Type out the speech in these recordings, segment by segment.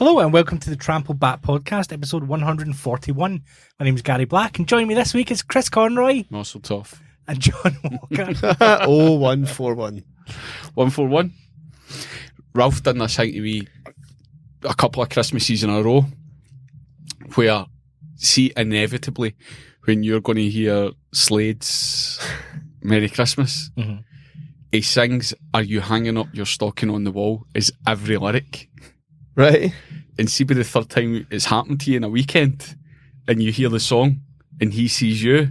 Hello and welcome to the Trampled Bat Podcast, episode 141. My name is Gary Black and joining me this week is Chris Conroy. Muscle tough. And John Walker. 141. 141. Ralph done this thing to me a couple of Christmases in a row where, see, inevitably, when you're going to hear Slade's Merry Christmas, he sings, "Are you hanging up your stocking on the wall?" is every lyric. Right. And see, by the third time it's happened to you in a weekend and you hear the song and he sees you,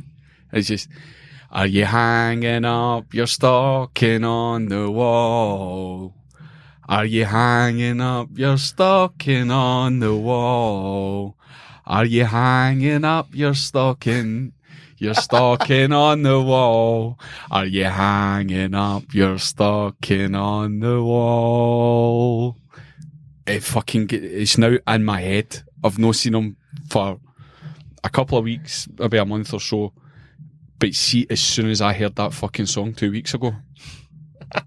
it's just, "Are you hanging up your stocking on the wall? Are you hanging up your stocking on the wall? Are you hanging up your stocking on the wall? Are you hanging up your stocking on the wall?" It's now in my head. I've not seen him for a couple of weeks, maybe a month or so. But see, as soon as I heard that fucking song 2 weeks ago,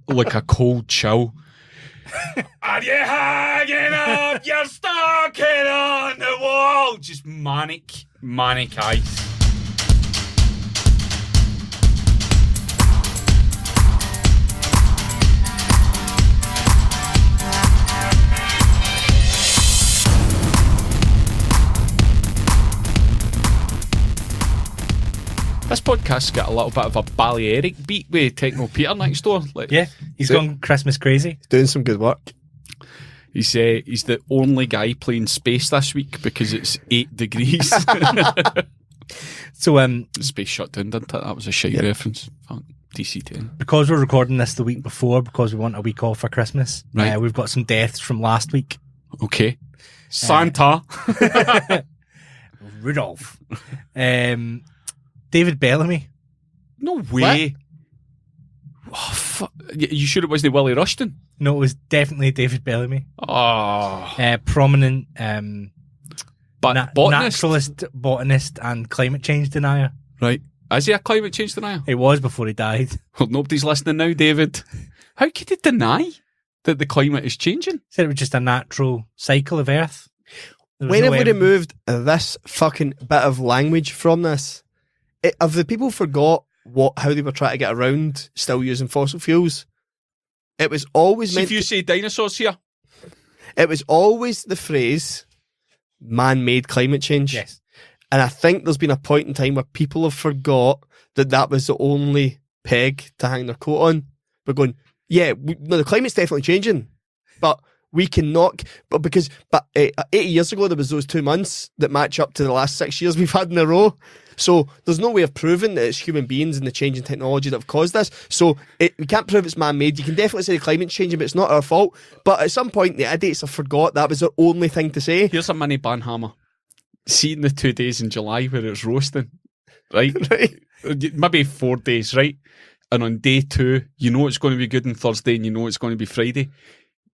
like a cold chill. "Are you hanging up your stocking on the wall?" Just manic eyes. This podcast's got a little bit of a Balearic beat with Techno Peter next door. Yeah, he's gone Christmas crazy. Doing some good work. He's the only guy playing space this week because it's 8 degrees. So, Space shut down, didn't it? That was a shite reference. Fuck, DC-10. Because we're recording this the week before, because we want a week off for Christmas, right. We've got some deaths from last week. Okay. Santa. Rudolph. David Bellamy. No way. Oh, fuck. You sure it wasn't Willie Rushton? No, it was definitely David Bellamy. Oh. Prominent Botanist? naturalist, botanist, and climate change denier. Right. Is he a climate change denier? He was before he died. Well, nobody's listening now, David. How could he deny that the climate is changing? Said it was just a natural cycle of Earth. When have we removed this fucking bit of language from this? Have the people forgot how they were trying to get around still using fossil fuels? It was always if you say dinosaurs here. It was always the phrase man-made climate change. Yes. And I think there's been a point in time where people have forgot that was the only peg to hang their coat on. We're going, the climate's definitely changing, but we cannot, but 80 years ago there was those 2 months that match up to the last 6 years we've had in a row. So there's no way of proving that it's human beings and the change in technology that have caused this. So we can't prove it's man-made. You can definitely say the climate's changing, but it's not our fault. But at some point, the idiots have forgot that was their only thing to say. Here's a mini Banhammer. See in the 2 days in July where it's roasting, right? Right. Maybe 4 days, right? And on day 2, you know it's going to be good on Thursday and you know it's going to be Friday.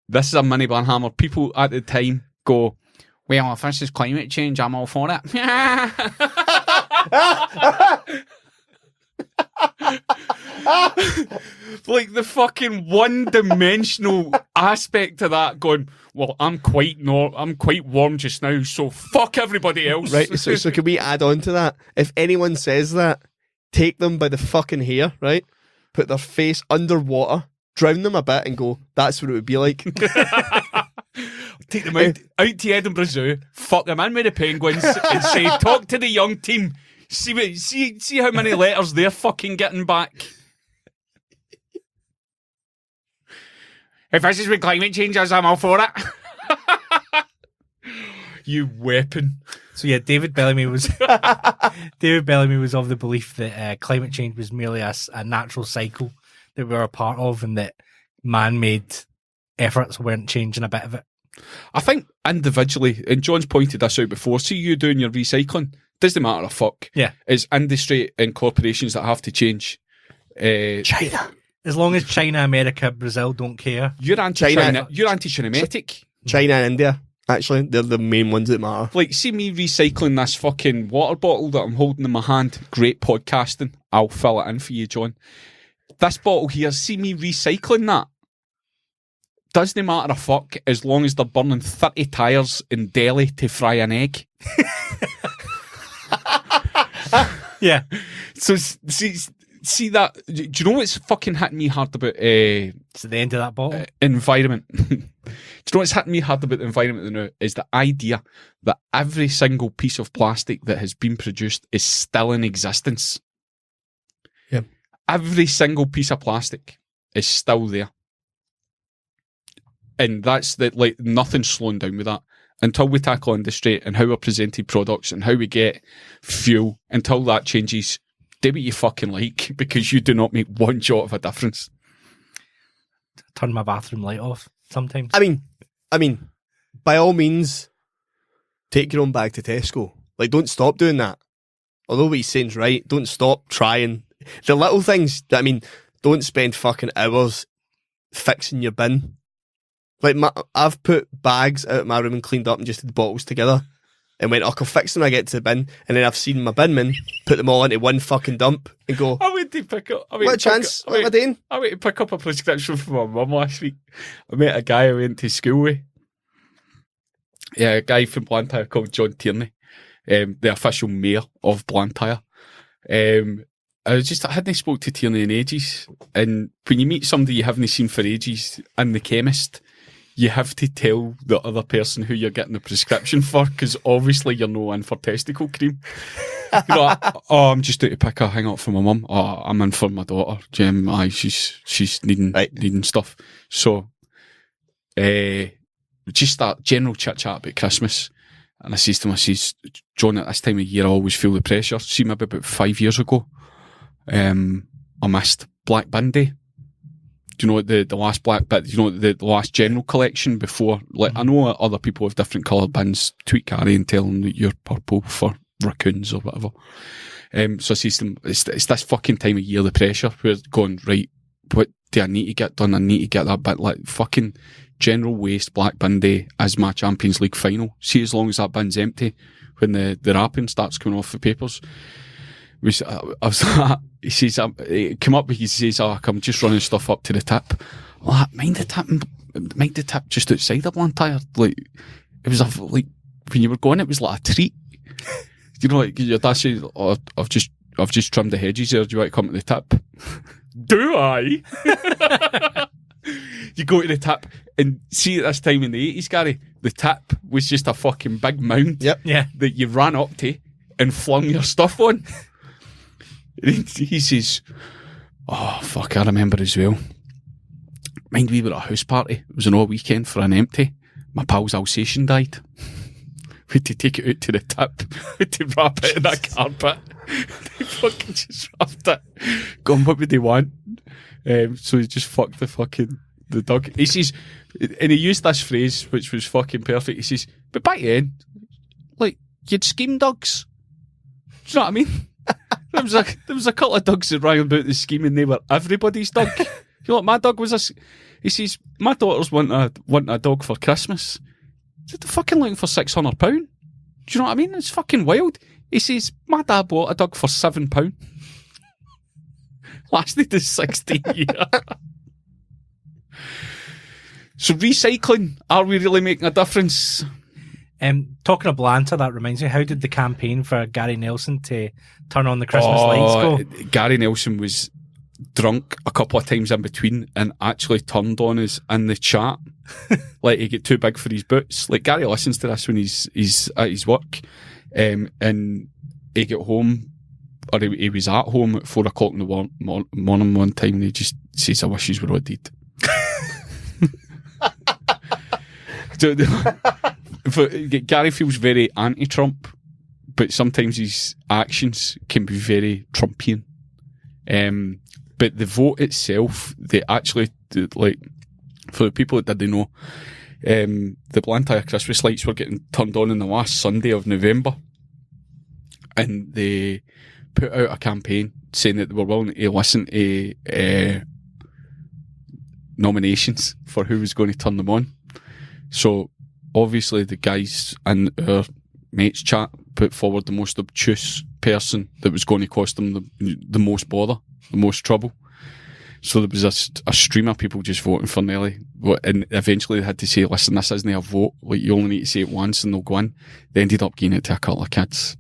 This is a mini Banhammer. People at the time go, "Well, if this is climate change, I'm all for it." Like the fucking one-dimensional aspect to that going, "Well, I'm quite warm just now, so fuck everybody else." Right, so can we add on to that? If anyone says that, take them by the fucking hair, right? Put their face underwater, drown them a bit and go, "That's what it would be like." Take them out to Edinburgh Zoo, fuck them in with the penguins and say, "Talk to the young team. See how many letters they're fucking getting back." If this is what climate change is, I'm all for it. You weapon. So yeah, David Bellamy was of the belief that climate change was merely a natural cycle that we were a part of, and that man-made efforts weren't changing a bit of it. I think individually, and John's pointed this out before, see you doing your recycling, doesn't matter a fuck. Yeah. It's industry and corporations that have to change. China. As long as China, America, Brazil don't care. You're anti-China. You're anti-Chinematic. China and India, actually, they're the main ones that matter. Like, see me recycling this fucking water bottle that I'm holding in my hand. Great podcasting. I'll fill it in for you, John. This bottle here, see me recycling that. doesn't matter a fuck as long as they're burning 30 tyres in Delhi to fry an egg. Yeah. So see that? Do you know what's fucking hitting me hard about It's at the end of that bottle. environment? Do you know what's hitting me hard about the environment now? Is the idea that every single piece of plastic that has been produced is still in existence. Yeah. Every single piece of plastic is still there. And that's like nothing's slowing down with that. Until we tackle industry and how we're presented products and how we get fuel, until that changes, do what you fucking like, because you do not make one jot of a difference. Turn my bathroom light off sometimes. I mean, by all means, take your own bag to Tesco. Like, don't stop doing that. Although what he's saying's right, don't stop trying. The little things, don't spend fucking hours fixing your bin. Like, I've put bags out of my room and cleaned up and just had the bottles together and went, I'll fix them when I get to the bin. And then I've seen my binman put them all into one fucking dump and go, I went to pick up... what a chance, what am I doing? I went to pick up a prescription for my mum last week. I met a guy I went to school with. Yeah, a guy from Blantyre called John Tierney, the official mayor of Blantyre. I hadn't spoke to Tierney in ages. And when you meet somebody you haven't seen for ages in the chemist, you have to tell the other person who you're getting the prescription for, because obviously you're no in for testicle cream. You know, I'm just out to pick a hang up for my mum. Oh, I'm in for my daughter. Jim, she's needing stuff. So, just that general chit chat about Christmas. And I says to him, John, at this time of year, I always feel the pressure. See, maybe about 5 years ago, I missed Black Bin Day. Do you know the last black bit? Do you know the last general collection before? Like, I know other people have different coloured bins. Tweet Gary and tell them that you're purple for raccoons or whatever. So I say to them, it's this fucking time of year, the pressure. We're going, right, what do I need to get done? I need to get that bit, like, fucking general waste Black Bin Day as my Champions League final. See, as long as that bin's empty, when the wrapping starts coming off the papers. I was like, he says, come up, he says, I'm just running stuff up to the tip. I'm like, mind the tip just outside of Blantyre. Like, it was like, when you were going, it was like a treat. You know, like, your dad says, oh, I've just trimmed the hedges there, do you want to come to the tip? Do I? You go to the tip, and see, at this time in the 80s, Gary, the tip was just a fucking big mound. Yep. Yeah. That you ran up to and flung your stuff on. He says, oh, fuck, I remember as well. Mind, we were at a house party. It was an all weekend for an empty. My pal's Alsatian died. We had to take it out to the tip. We had to wrap it in a carpet. They fucking just wrapped it. Gone, what would they want? So he just fucked the dog. He says, and he used this phrase, which was fucking perfect. He says, but back then, like, you'd scheme dogs. Do you know what I mean? There was a couple of dogs that rang about the scheme, and they were everybody's dog. You know what my dog was? He says, my daughters want a dog for Christmas. They're fucking looking for £600. Do you know what I mean? It's fucking wild. He says, my dad bought a dog for £7. Lasted the 16 years. So recycling, are we really making a difference? Talking of Blantyre, that reminds me, how did the campaign for Gary Nelson to turn on the Christmas lights go? Gary Nelson was drunk a couple of times in between and actually turned on us in the chat. Like, he get too big for his boots. Like, Gary listens to this when he's at his work, and he get home, or he was at home at 4 o'clock in the morning one time, and he just says, I wish yous were all dead. Gary feels very anti-Trump, but sometimes his actions can be very Trumpian. But the vote itself, they actually, like, for the people that didn't know, the Blantyre Christmas lights were getting turned on the last Sunday of November, and they put out a campaign saying that they were willing to listen to nominations for who was going to turn them on. So obviously the guys in our mates chat put forward the most obtuse person that was going to cost them the most bother, the most trouble. So there was a stream of people just voting for Nelly. And eventually they had to say, listen, this isn't a vote. Like, you only need to say it once and they'll go in. They ended up giving it to a couple of kids.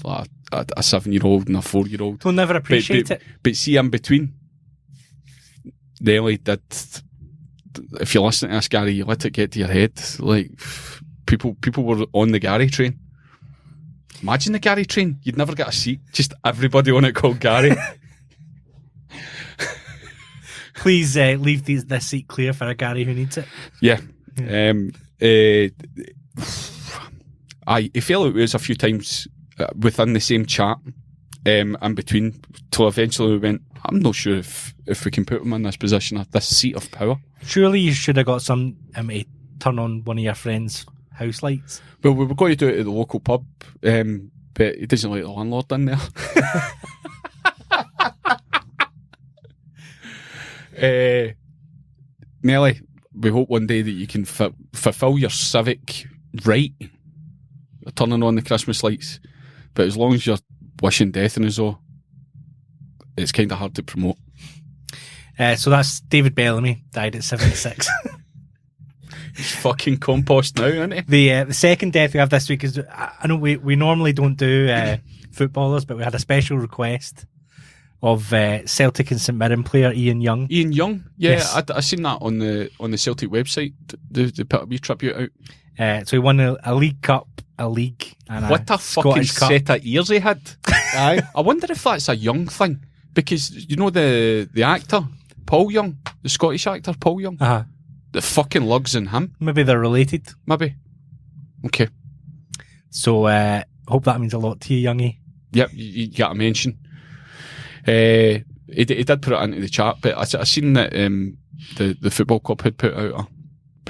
Like a 7-year-old and a 4-year-old. They'll never appreciate it. But see, in between, Nelly did... If you listen to this, Gary, you let it get to your head. Like, people were on the Gary train. Imagine the Gary train. You'd never get a seat. Just everybody on it called Gary. Please leave this seat clear for a Gary who needs it. Yeah. He fell out with us a few times within the same chat in between, till eventually we went, I'm not sure if we can put him in this position, this seat of power. Surely you should have got some to turn on one of your friends' house lights. Well, we were going to do it at the local pub, but he doesn't like the landlord in there. Nelly, we hope one day that you can fulfil your civic right of turning on the Christmas lights. But as long as you're wishing death in us all, it's kind of hard to promote. So that's David Bellamy, died at 76. He's fucking compost now, isn't he? The second death we have this week is, I know we normally don't do footballers, but we had a special request of Celtic and St Mirren player Ian Young. Ian Young? Yeah, yes. I seen that on the Celtic website. They put a wee tribute out. So he won a League Cup, a League, and what a fucking set of ears he had. Aye. I wonder if that's a Young thing. Because, you know, the actor, Paul Young, the Scottish actor, Paul Young, the fucking lugs in him. Maybe they're related. Maybe. Okay. So, hope that means a lot to you, Youngie. Yep, you got to mention. He did put it into the chat, but I seen that the football club had put out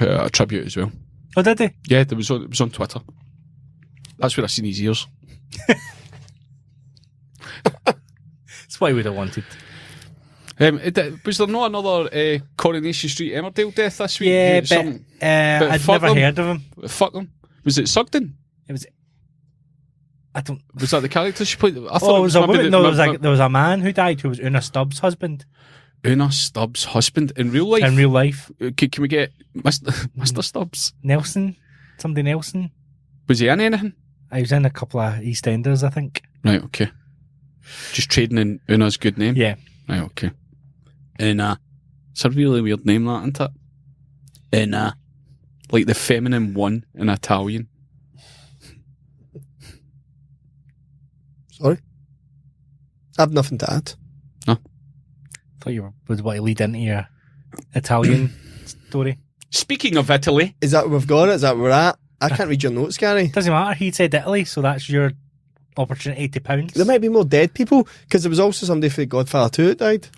a tribute as well. Oh, did they? Yeah, it was on Twitter. That's where I seen his ears. That's what I would have wanted. Was there not another Coronation Street Emmerdale death this week? Yeah, but I'd never heard of him. Fuck them. Was it Sugden? It was. I don't. Was that the character she played? I thought it was a woman. No, there was a man who died who was Una Stubbs' husband. Una Stubbs' husband in real life? In real life. Can we get Mr. Stubbs? Nelson? Somebody Nelson? Was he in anything? I was in a couple of EastEnders, I think. Right, okay. Just trading in Una's good name? Yeah. Right, okay. Una. It's a really weird name, that, isn't it? Una. Like the feminine one in Italian. Sorry? I have nothing to add. No. I thought you would want to lead into your Italian story. Speaking of Italy. Is that where we've got it? Is that where we're at? I can't read your notes, Gary. Doesn't matter. He said Italy, so that's your opportunity to pounce. There might be more dead people, because there was also somebody for Godfather 2 that died.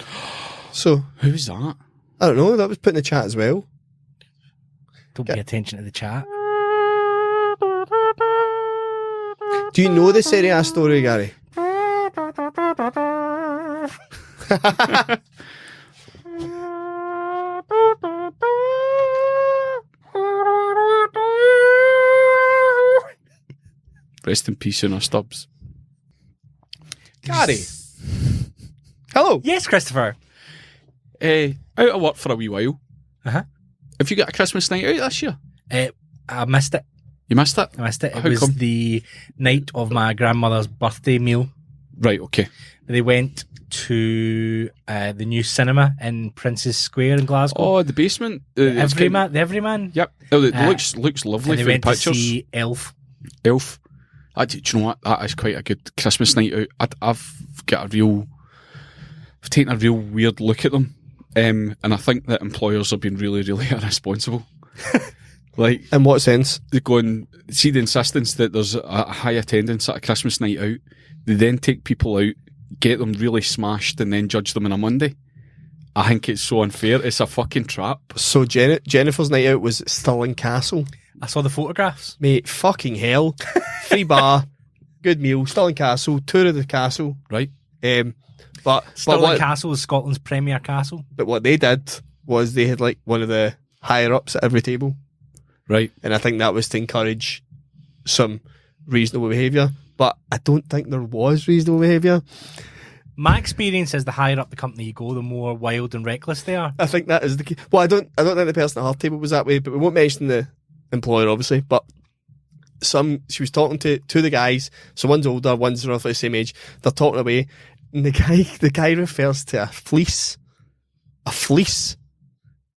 So who was that? I don't know. That was put in the chat as well. Don't pay attention to the chat. Do you know the Serie A story, Gary? Rest in peace, Una Stubbs. Gary. Hello. Yes, Christopher. Out of work for a wee while. Uh-huh. Have you got a Christmas night out this year? I missed it. You missed it? I missed it. It How was come? the night of my grandmother's birthday meal. Right, okay. They went to the new cinema in Prince's Square in Glasgow. Oh, the basement. The Everyman. Yep. Oh, it looks lovely and they for the went to pictures. see Elf. Elf. Do you know what? That is quite a good Christmas night out. I've taken a real weird look at them, and I think that employers have been really, really irresponsible. Like, in what sense? They go and see the insistence that there's a high attendance at a Christmas night out. They then take people out, get them really smashed, and then judge them on a Monday. I think it's so unfair. It's a fucking trap. So Jennifer's night out was Stirling Castle. I saw the photographs. Mate, fucking hell. Free bar, good meal, Stirling Castle, tour of the castle. Right. But Stirling Castle is Scotland's premier castle. But what they did was they had like one of the higher ups at every table. Right. And I think that was to encourage some reasonable behaviour. But I don't think there was reasonable behaviour. My experience is the higher up the company you go, the more wild and reckless they are. I think that is the key. Well, I don't think the person at her table was that way, but we won't mention the employer, obviously. But she was talking to the guys. So one's older, one's roughly the same age. They're talking away, and the guy refers to a fleece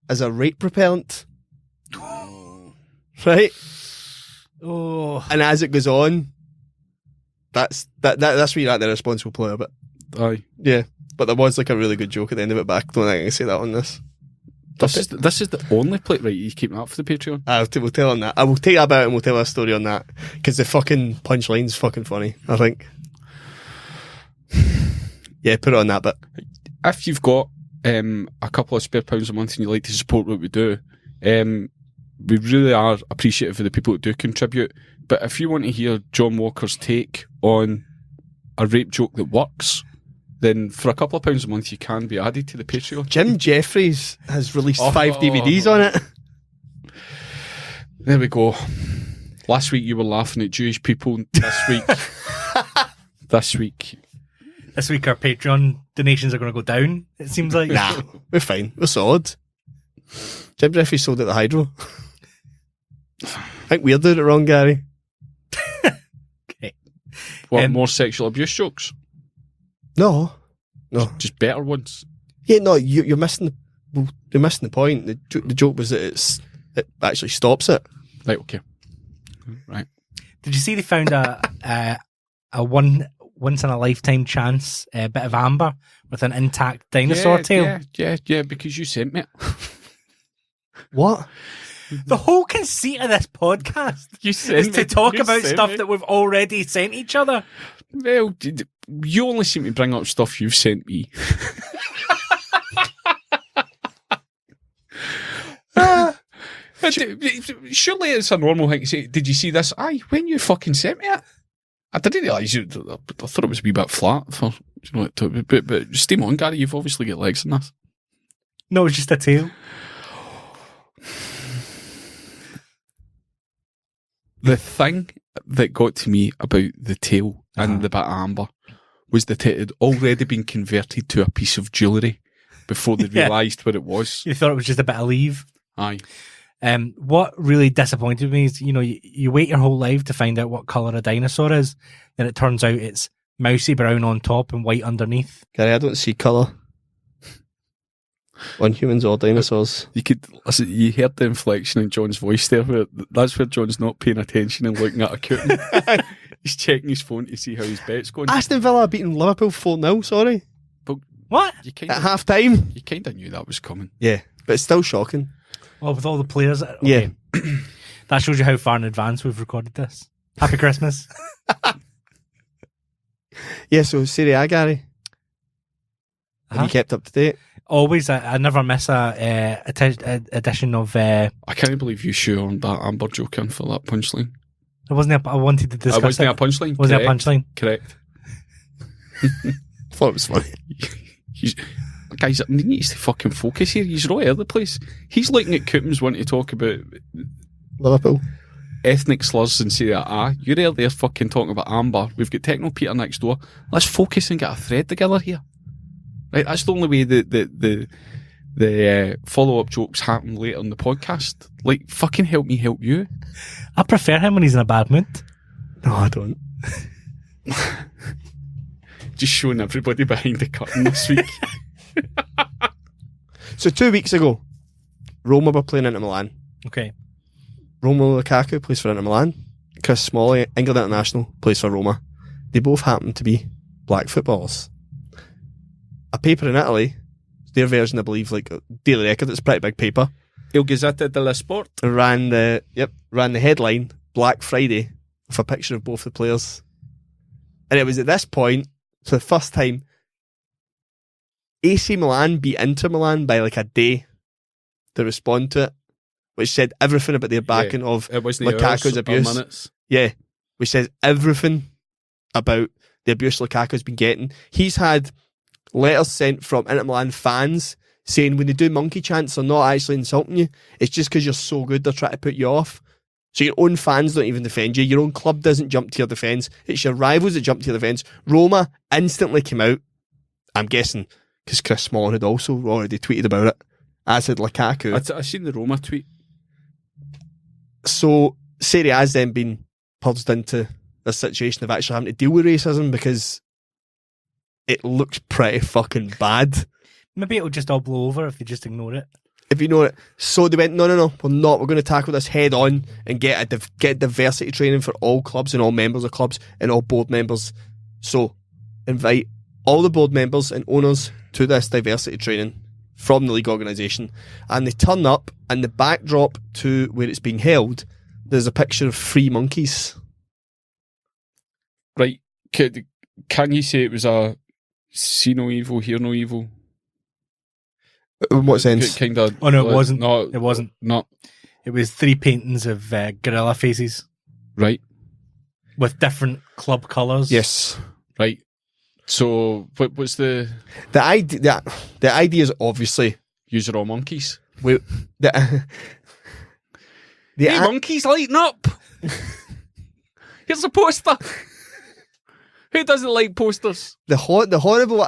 as a rape repellent, right? Oh, and as it goes on, that's where you're at, the responsible player. But yeah, but there was like a really good joke at the end of it. But I don't think I can say that on this. This is the only plate, right? You keep that for the Patreon. We'll tell on that. I will take that about and we'll tell a story on that because the fucking punchline's fucking funny, I think. Yeah, put it on that. But if you've got a couple of spare pounds a month and you like to support what we do, we really are appreciative of the people that do contribute. But if you want to hear John Walker's take on a rape joke that works, then for a couple of pounds a month you can be added to the Patreon. Jim Jefferies has released 5 DVDs on it. There we go. Last week you were laughing at Jewish people. This week our Patreon donations are going to go down, it seems like. Nah, we're fine. We're solid. Jim Jefferies sold it to Hydro. I think we're doing it wrong, Gary. Okay. What, more sexual abuse jokes? No. Just better ones. Yeah, no, you're missing the point. The joke was that it actually stops it. Right, okay. Right. Did you see they found a once in a lifetime chance bit of amber with an intact dinosaur tail? Yeah, because you sent me it. What? The whole conceit of this podcast is to talk about stuff that we've already sent each other. Well, you only seem to bring up stuff you've sent me. Surely it's a normal thing to say, did you see this? Aye, when you fucking sent me it. I didn't realise I thought it was a wee bit flat. But steam on, Gary, you've obviously got legs in this. No, it's just a tail. The thing that got to me about the tail and the bit of amber was that it had already been converted to a piece of jewellery before they realised what it was. You thought it was just a bit of leave? Aye. What really disappointed me is, you wait your whole life to find out what colour a dinosaur is, and it turns out it's mousy brown on top and white underneath. Gary, I don't see colour on humans or dinosaurs. You heard the inflection in John's voice there. That's where John's not paying attention and looking at a curtain. He's checking his phone to see how his bet's going. Aston Villa are beating Liverpool 4-0, sorry. But what? At half time? You kind of knew that was coming. Yeah, but it's still shocking. Oh, with all the players? Okay. Yeah. That shows you how far in advance we've recorded this. Happy Christmas. Yeah, so Serie A, Gary. Have you kept up to date? Always. I never miss a edition of... I can't believe you shoehorned that Amber joke in for that punchline. It wasn't I wanted to discuss it. Wasn't a punchline? Wasn't a punchline? Correct. I thought it was funny. Guys, he needs to fucking focus here. He's right at the place. He's looking at Coopens wanting to talk about Liverpool. Ethnic slurs and say that, you're out there fucking talking about Amber. We've got Techno Peter next door. Let's focus and get a thread together here. Right, that's the only way the follow-up jokes happen later in the podcast. Like, fucking help me help you. I prefer him when he's in a bad mood. No, I don't. Just showing everybody behind the curtain this week. So 2 weeks ago, Roma were playing Inter Milan. Okay. Romelu Lukaku plays for Inter Milan. Chris Smalley, England International, plays for Roma. They both happen to be black footballers. A paper in Italy, their version, I believe, like Daily Record, it's pretty big paper. Il Gazzetta dello Sport ran the headline Black Friday with a picture of both the players. And it was at this point, for the first time, AC Milan beat Inter Milan by like a day to respond to it, which said everything about their backing of Lukaku's abuse. Yeah, which says everything about the abuse Lukaku's been getting. He's had letters sent from Inter Milan fans saying when they do monkey chants, they're not actually insulting you. It's just because you're so good, they're trying to put you off. So your own fans don't even defend you. Your own club doesn't jump to your defence. It's your rivals that jump to your defence. Roma instantly came out I'm guessing because Chris Smalling had also already tweeted about it, as had Lukaku. I seen the Roma tweet. So Serie A's then been purged into this situation of actually having to deal with racism because it looks pretty fucking bad. Maybe it'll just all blow over if they just ignore it. If you know it. So they went, no, we're not. We're going to tackle this head on and get diversity training for all clubs and all members of clubs and all board members. So invite all the board members and owners to this diversity training from the league organisation, and they turn up, and the backdrop to where it's being held, there's a picture of 3 monkeys. Right. Can you say it was a see no evil, hear no evil? In what sense? Kind of. Oh no, it wasn't. No, It wasn't. No. It was 3 paintings of gorilla faces Right. with different club colours. Yes. Right. So, what was the The idea is obviously use are all monkeys? the Hey, monkeys, lighten up! Here's a poster. Who doesn't like posters? the horrible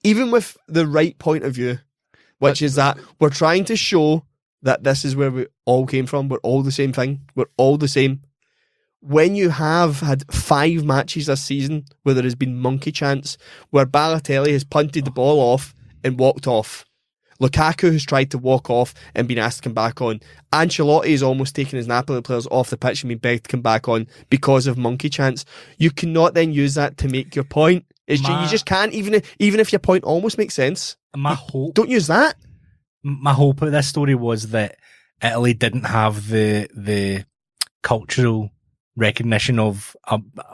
even with the right point of view, which is that we're trying to show that this is where we all came from. We're all the same thing. We're all the same. When you have had 5 matches this season where there has been monkey chants, where Balotelli has punted the ball off and walked off, Lukaku has tried to walk off and been asked to come back on, Ancelotti has almost taken his Napoli players off the pitch and been begged to come back on because of monkey chants, you cannot then use that to make your point. You just can't, even if your point almost makes sense. My hope. Don't use that. My hope of this story was that Italy didn't have the cultural recognition of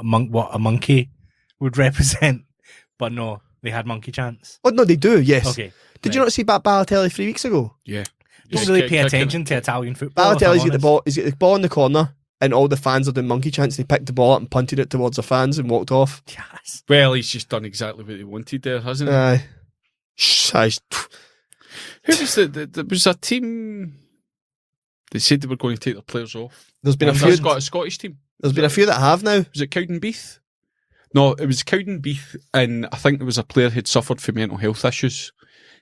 what a monkey would represent, but no, they had monkey chants. Oh no, they do. Yes. Okay. Did you not see Balotelli 3 weeks ago? Yeah. Don't really pay attention to Italian football. Balotelli's got the ball. He's got the ball in the corner, and all the fans are doing monkey chants. They picked the ball up and punted it towards the fans and walked off. Yes. Well, he's just done exactly what he wanted there, hasn't he? Who was there was a team. They said they were going to take their players off. There's been a few. A Scottish team. There's been a few that have now. Was it Cowdenbeath? No, it was Cowdenbeath, and I think there was a player who'd suffered from mental health issues,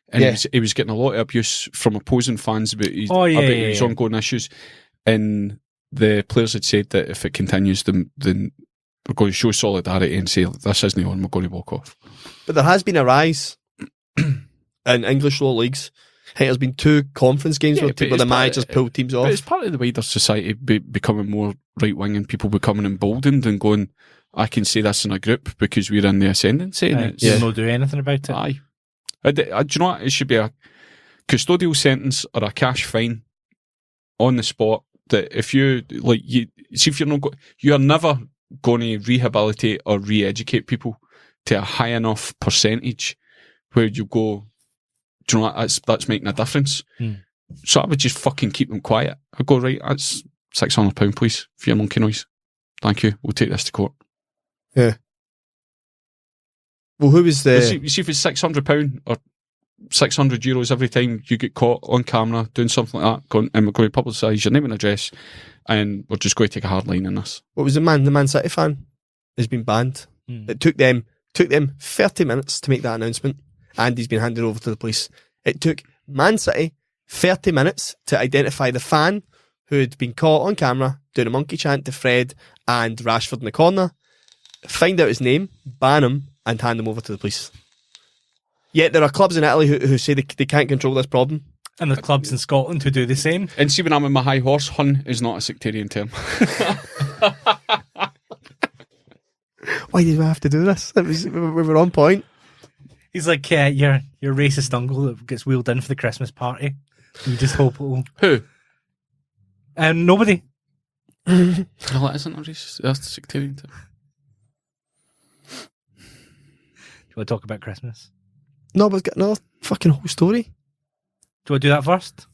and he was getting a lot of abuse from opposing fans about his ongoing issues, and the players had said that if it continues, then we're going to show solidarity and say this isn't on, we're going to walk off. But there has been a rise in English lower leagues. I think there's been 2 conference games where the managers pulled teams off. But it's part of the wider society becoming more right wing and people becoming emboldened and going, I can say this in a group because we're in the ascendancy. And you'll not do anything about it. Aye. Do you know what? It should be a custodial sentence or a cash fine on the spot that if you, see if you're not you are never going to rehabilitate or re-educate people to a high enough percentage where you go, do you know what, that's making a difference. So I would just fucking keep them quiet. I'd go, right, that's £600 please for your monkey noise. Thank you, we'll take this to court. Yeah. Well, who was the... You see if it's £600 or €600 every time you get caught on camera doing something like that, and we're going to publicise your name and address, and we're just going to take a hard line on this. What was the Man City fan has been banned. It took them 30 minutes to make that announcement, and he's been handed over to the police. It took Man City 30 minutes to identify the fan who had been caught on camera doing a monkey chant to Fred and Rashford in the corner, find out his name, ban him, and hand him over to the police. Yet there are clubs in Italy who say they can't control this problem. And there's clubs in Scotland who do the same. And see, when I'm in my high horse, hun is not a sectarian term. Why did we have to do this? We were on point. He's like, your racist uncle that gets wheeled in for the Christmas party. You just hope it'll... Who? Nobody. No, that isn't a racist. That's the sectarian term. Do you want to talk about Christmas? No, but it's got another fucking whole story. Do you want to do that first?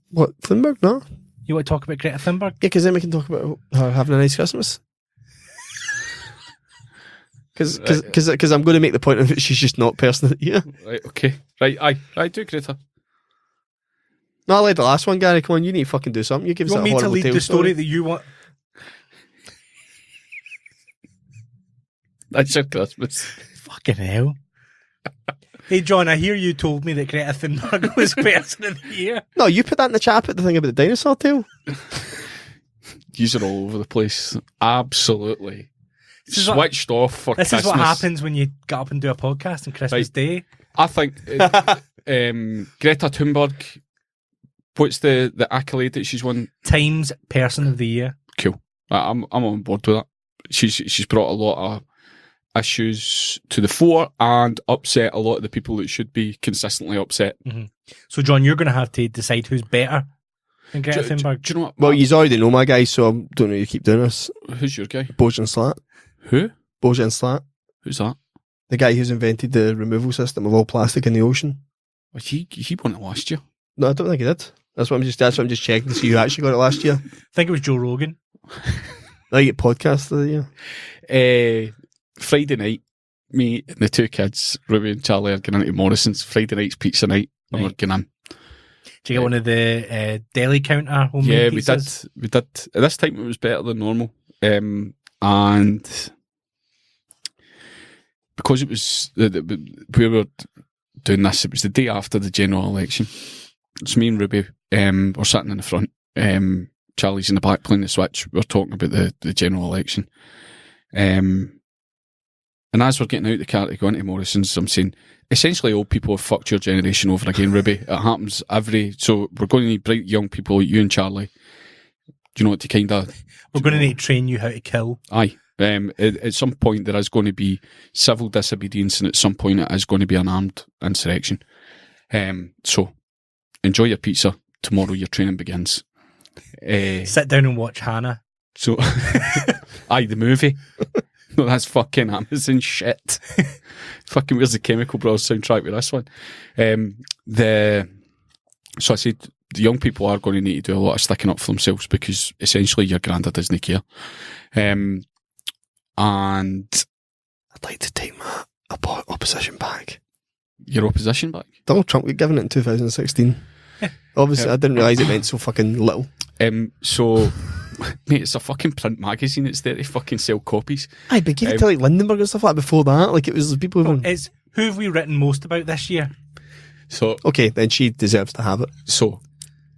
What, Thunberg? No. You want to talk about Greta Thunberg? Yeah, because then we can talk about her having a nice Christmas. Because I'm going to make the point of it, she's just not personal. Yeah. Right, okay. Right, I do, Greta. No, I led the last one, Gary. Come on, you need to fucking do something. You give us that horrible me to lead tale the story that you want? That's your Christmas. Fucking hell. Hey, John, I hear you told me that Greta Thunberg was person of the year. No, you put that in the chat, put the thing about the dinosaur tail. These are all over the place. Absolutely. Switched off for This Christmas. is what happens when you get up and do a podcast on Christmas Day. I think Greta Thunberg, what's the accolade that she's won? Times Person of the Year. Cool. I'm on board with that. She's brought a lot of issues to the fore and upset a lot of the people that should be consistently upset. Mm-hmm. So, John, you're going to have to decide who's better than Greta Thunberg. Do you know what? Well, you already know my guy, so I don't know you keep doing this. Who's your guy? Bojan Slat. Who? Bojan Slat. Who's that? The guy who's invented the removal system of all plastic in the ocean. Well, he won it last year. No, I don't think he did. That's what I'm just checking to see who actually got it last year. I think it was Joe Rogan. I get podcast of the year. Friday night, me and the two kids, Ruby and Charlie, are going into Morrison's. Friday night's pizza night, and we're going in. Did you get one of the deli counter homemade pizzas? we did. At this time, it was better than normal. And because it was, we were doing this, it was the day after the general election. So me and Ruby were sitting in the front. Charlie's in the back playing the Switch. We're talking about the general election. And as we're getting out the car to go into Morrison's, I'm saying, essentially old people have fucked your generation over again, Ruby. It happens so we're going to need bright young people like you and Charlie. Do you know what to kind of... We're going to need to train you how to kill. Aye. At some point there is going to be civil disobedience, and at some point it is going to be an armed insurrection. So enjoy your pizza. Tomorrow your training begins. Sit down and watch Hannah. So, aye, the movie. No, that's fucking Amazon shit. Fucking, where's the Chemical Brothers soundtrack with this one? So I said, the young people are going to need to do a lot of sticking up for themselves, because essentially your granddad doesn't care. And I'd like to take my opposition back. Your opposition back? Donald Trump got given it in 2016. Obviously, I didn't realise it meant so fucking little. So, mate, it's a fucking print magazine. It's there to fucking sell copies. Aye, but give it to like Lindenberg and stuff like that before that. Like, it was people who... Who have we written most about this year? So, okay, then she deserves to have it. So,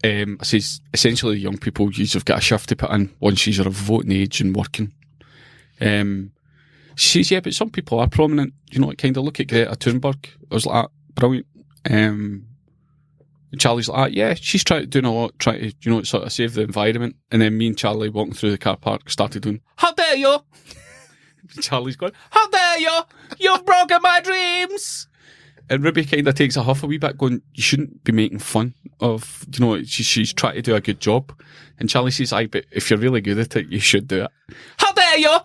I says, essentially, young people, you've got a shift to put in once you're of voting age and working. She says, yeah, but some people are prominent. You know, kind of look at Greta Thunberg. I was like, brilliant. And Charlie's like, yeah, she's doing a lot, trying to, sort of save the environment. And then me and Charlie walking through the car park started doing, how dare you? Charlie's going, how dare you? You've broken my dreams. And Ruby kind of takes a huff a wee bit, going, you shouldn't be making fun of, she's trying to do a good job. And Charlie says, aye, but if you're really good at it, you should do it. How dare you?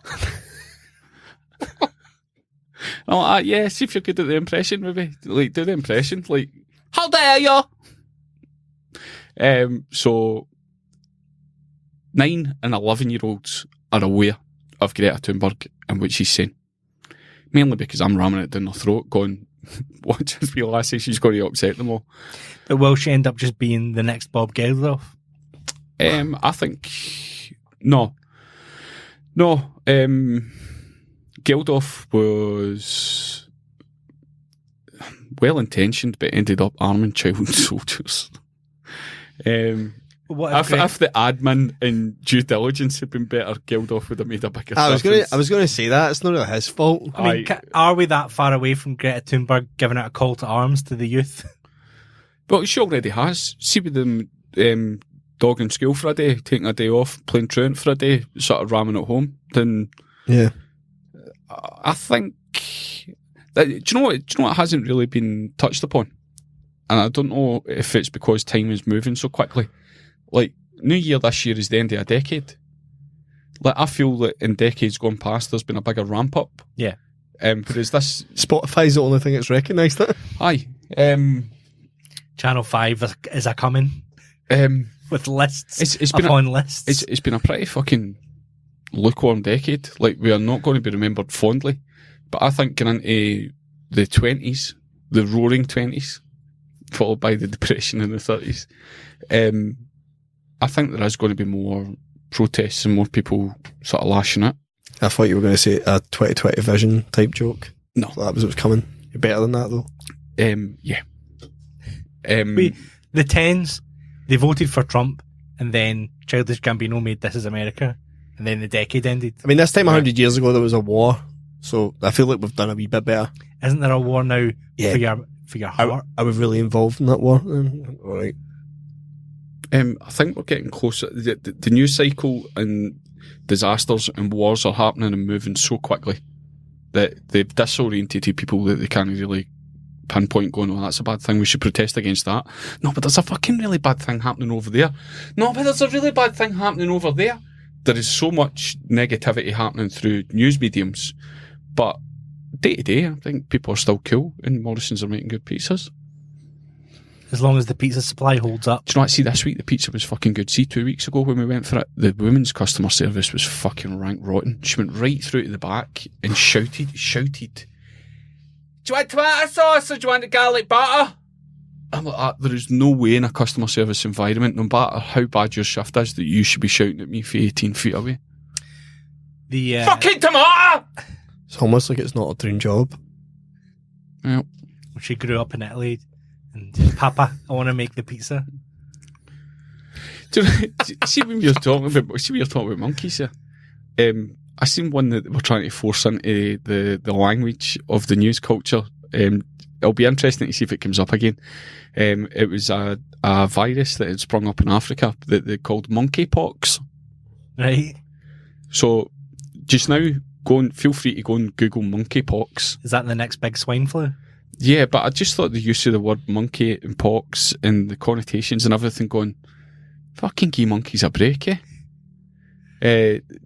I'm like, yeah, see if you're good at the impression, Ruby. Like, do the impression. Like, how dare you? So 9 and 11-year-olds are aware of Greta Thunberg and what she's saying. Mainly because I'm ramming it down their throat, going, what just be lassie, she's going to upset them all. But will she end up just being the next Bob Geldof? I think no. Geldof was well intentioned, but ended up arming child soldiers. If the admin and due diligence had been better, Geldof would have made a bigger difference. I was going to say that. It's not really his fault. I mean, are we that far away from Greta Thunberg giving out a call to arms to the youth? Well, she already has. See with them dogging school for a day, taking a day off, playing truant for a day, sort of ramming at home. Then, yeah, I think. Do you know what hasn't really been touched upon? And I don't know if it's because time is moving so quickly. Like, New Year this year is the end of a decade. Like, I feel that in decades gone past, there's been a bigger ramp up. Yeah. Whereas this... Spotify's the only thing that's recognised it. Aye. Channel 5 is a coming. With lists it's been upon lists. It's been a pretty fucking lukewarm decade. Like, we are not going to be remembered fondly. But I think going into the 20s, the roaring 20s, followed by the depression in the 30s, I think there is going to be more protests and more people sort of lashing it. I thought you were going to say a 2020 vision type joke. No. That was what was coming. You're better than that, though. Yeah. Wait, the Tens, they voted for Trump, and then Childish Gambino made This Is America, and then the decade ended. I mean, this time 100 years ago, there was a war, so I feel like we've done a wee bit better. Isn't there a war now Yeah. for your heart? I was really involved in that war. All right. I think we're getting closer. The news cycle and disasters and wars are happening and moving so quickly that they've disorientated people that they can't really pinpoint going, oh, that's a bad thing, we should protest against that. No, but there's a fucking really bad thing happening over there. No, but there's a really bad thing happening over there. There is so much negativity happening through news mediums, but day to day, I think people are still cool and Morrison's are making good pizzas. As long as the pizza supply holds up. Do you know what? See, this week the pizza was fucking good. See, 2 weeks ago when we went for it, the women's customer service was fucking rank rotten. She went right through to the back and shouted, do you want tomato sauce or do you want the garlic butter? I'm like, there is no way in a customer service environment, no matter how bad your shift is, that you should be shouting at me from 18 feet away. The fucking tomato! It's almost like it's not a dream job. Yeah. She grew up in Italy, and Papa, I want to make the pizza. See when you're talking about monkeys here. I seen one that we're trying to force into the language of the news culture. It'll be interesting to see if it comes up again. It was a virus that had sprung up in Africa that they called Monkey Pox. Right. So just now, feel free to go and Google Monkey Pox. Is that the next big swine flu? Yeah, but I just thought the use of the word monkey and pox and the connotations and everything going, fucking give monkeys a break, eh?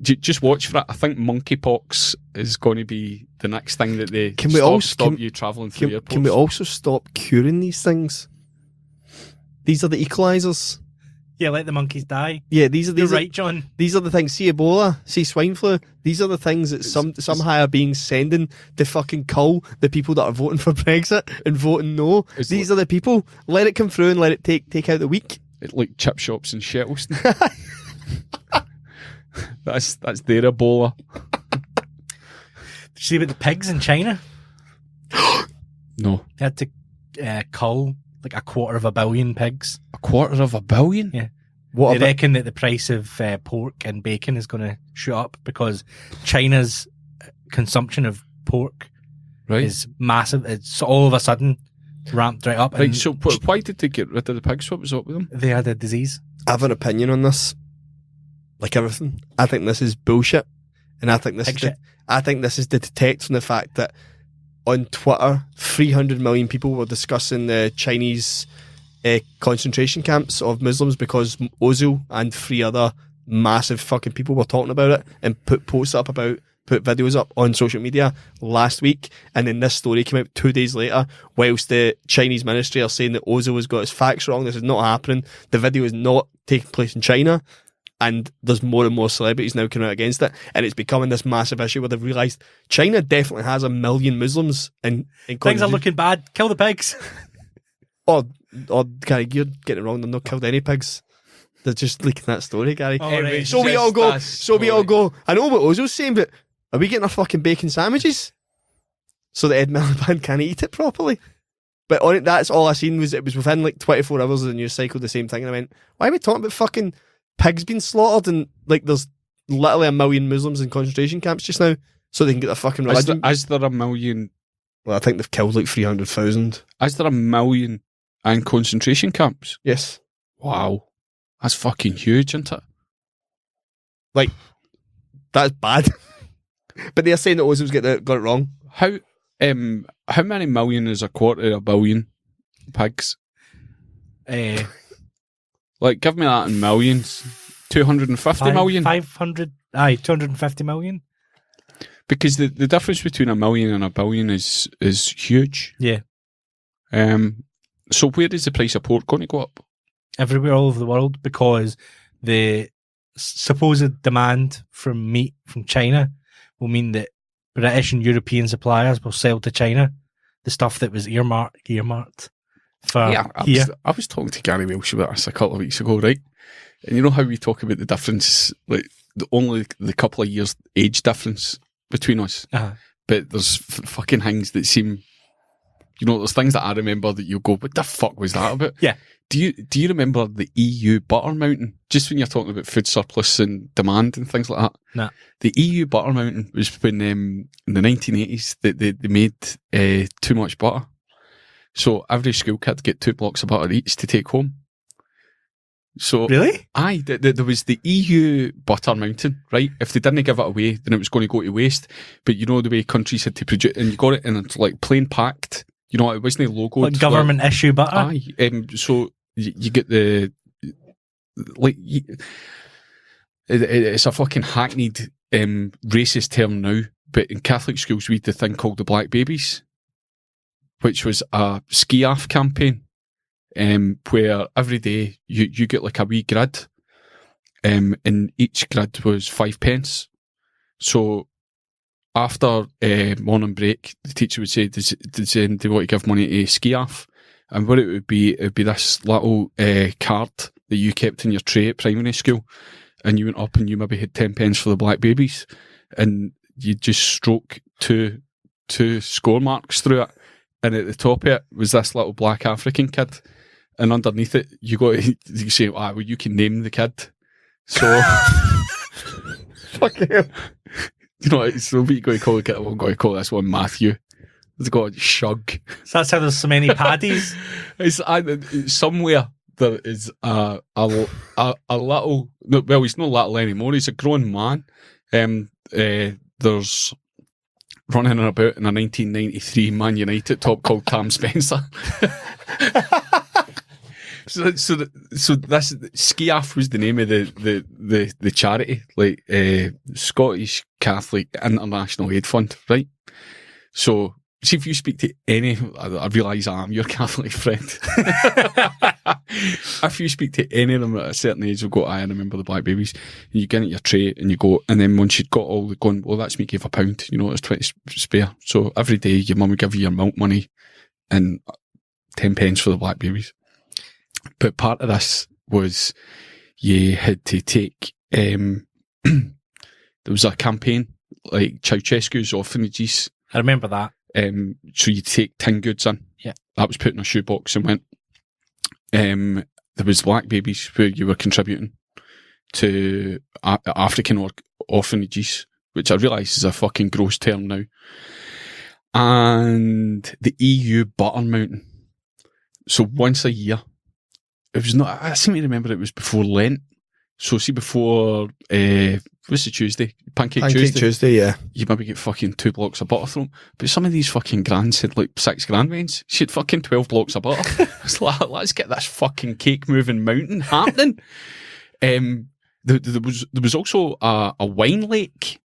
Just watch for it. I think monkeypox is going to be the next thing that they stop you travelling through airports. Can we also stop curing these things? These are the equalisers. Yeah, let the monkeys die. Yeah, You're right, John. These are the things. See Ebola, see swine flu. These are the things that somehow are being sending to fucking cull the people that are voting for Brexit and voting no. These are the people. Let it come through and let it take out the weak. It's like chip shops in Shettleston. That's their Ebola. Did you see about the pigs in China? No. They had to cull like 250 million pigs. 250 million? Yeah. What they reckon that the price of pork and bacon is going to shoot up because China's consumption of pork is massive. It's all of a sudden ramped right up. Right, so why did they get rid of the pigs? What was up with them? They had a disease. I have an opinion on this. Like everything, I think this is bullshit, and I think this is to detect from the fact that on Twitter, 300 million people were discussing the Chinese concentration camps of Muslims because Ozil and 3 other massive fucking people were talking about it and put videos up on social media last week, and then this story came out 2 days later whilst the Chinese ministry are saying that Ozil has got his facts wrong, this is not happening, the video is not taking place in China. And there's more and more celebrities now coming out against it, and it's becoming this massive issue where they've realised China definitely has 1 million Muslims. In things are looking bad. Kill the pigs. or Gary, you're getting it wrong. They've not killed any pigs. They're just leaking that story, Gary. Right. So we all go. I know what Ozil's saying, but are we getting our fucking bacon sandwiches so that Ed Miliband can't eat it properly? But on it, that's all I seen was it was within like 24 hours of the news cycle the same thing, and I went, why are we talking about fucking pigs being slaughtered and like there's literally 1 million Muslims in concentration camps just now so they can get their fucking religion? Is there 1 million? Well, I think they've killed like 300,000. Is there 1 million in concentration camps? Yes. Wow. That's fucking huge, isn't it? Like, that's bad. But they're saying that Ozil's got it wrong. How many million is 250 million pigs? Like, give me that in millions. 250 million? 250 million. Because the difference between 1 million and 1 billion is huge. Yeah. So where is the price of pork going to go up? Everywhere, all over the world, because the supposed demand from meat from China will mean that British and European suppliers will sell to China the stuff that was earmarked for here. I was talking to Gary Welsh about this a couple of weeks ago, right? And you know how we talk about the difference, like only the couple of years age difference between us. Uh-huh. But there's fucking things that seem, there's things that I remember that you go, what the fuck was that about? Yeah. Do you remember the EU butter mountain? Just when you're talking about food surplus and demand and things like that. Nah. The EU butter mountain was when in the 1980s they made too much butter. So every school kid get 2 blocks of butter each to take home. So Really? Aye, there was the EU butter mountain, right? If they didn't give it away, then it was going to go to waste. But you know the way countries had to produce, and you got it in it's like plain packed. It wasn't logoed. Like government issue butter? Aye. So you get it's a fucking hackneyed racist term now, but in Catholic schools we had the thing called the Black Babies, which was a ski-off campaign, where every day you get like a wee grid, and each grid was 5 pence. So after morning break, the teacher would say, does anybody want to give money to ski-off? And what it would be this little card that you kept in your tray at primary school, and you went up and you maybe had 10 pence for the Black Babies, and you just stroke two score marks through it, and at the top of it was this little black African kid, and underneath it you say, well, you can name the kid. So Fuck him. It's what you going to call the kid. I'm going to call this one Matthew. It's got Shug. So that's how there's so many paddies. It's somewhere there is a little. Well, he's not little anymore. He's a grown man. There's running about in a 1993 Man United top called Tam Spencer. So this Ski-Off was the name of the charity, like Scottish Catholic International Aid Fund, right? So see, if you speak to any, I realise I am your Catholic friend. If you speak to any of them at a certain age, they'll go, I remember the Black Babies. And you get at your tray and you go, and then once you'd got all the going, well, that's me gave £1, it's 20 spare. So every day your mum would give you your milk money and 10 pence for the Black Babies. But part of this was you had to take, there was a campaign like Ceausescu's orphanages. I remember that. So you take tin goods in. Yeah. That was put in a shoebox and went. There was Black Babies where you were contributing to African orphanages, which I realise is a fucking gross term now. And the EU butter mountain. So once a year, it was not, I seem to remember it was before Lent. So see, before, what's the Tuesday? Pancake Tuesday, yeah. You maybe get fucking 2 blocks of butter from them. But some of these fucking grands had like 6 grandwains. She had fucking 12 blocks of butter. It's like, let's get this fucking cake moving mountain happening. There was also a wine lake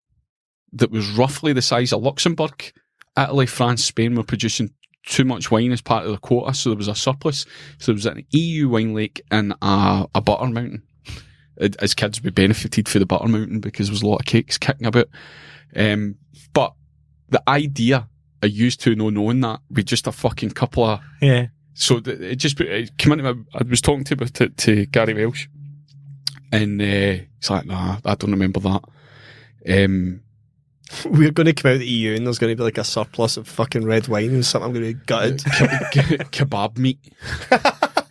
that was roughly the size of Luxembourg. Italy, France, Spain were producing too much wine as part of the quota, so there was a surplus. So there was an EU wine lake and a butter mountain. As kids, we benefited for the butter mountain because there was a lot of cakes kicking about. But the idea I used to knowing that with just a fucking couple of... Yeah. So it came into I was talking to Gary Welsh, and he's like, nah, I don't remember that. We're going to come out of the EU and there's going to be like a surplus of fucking red wine and something. I'm going to be gutted. Kebab meat.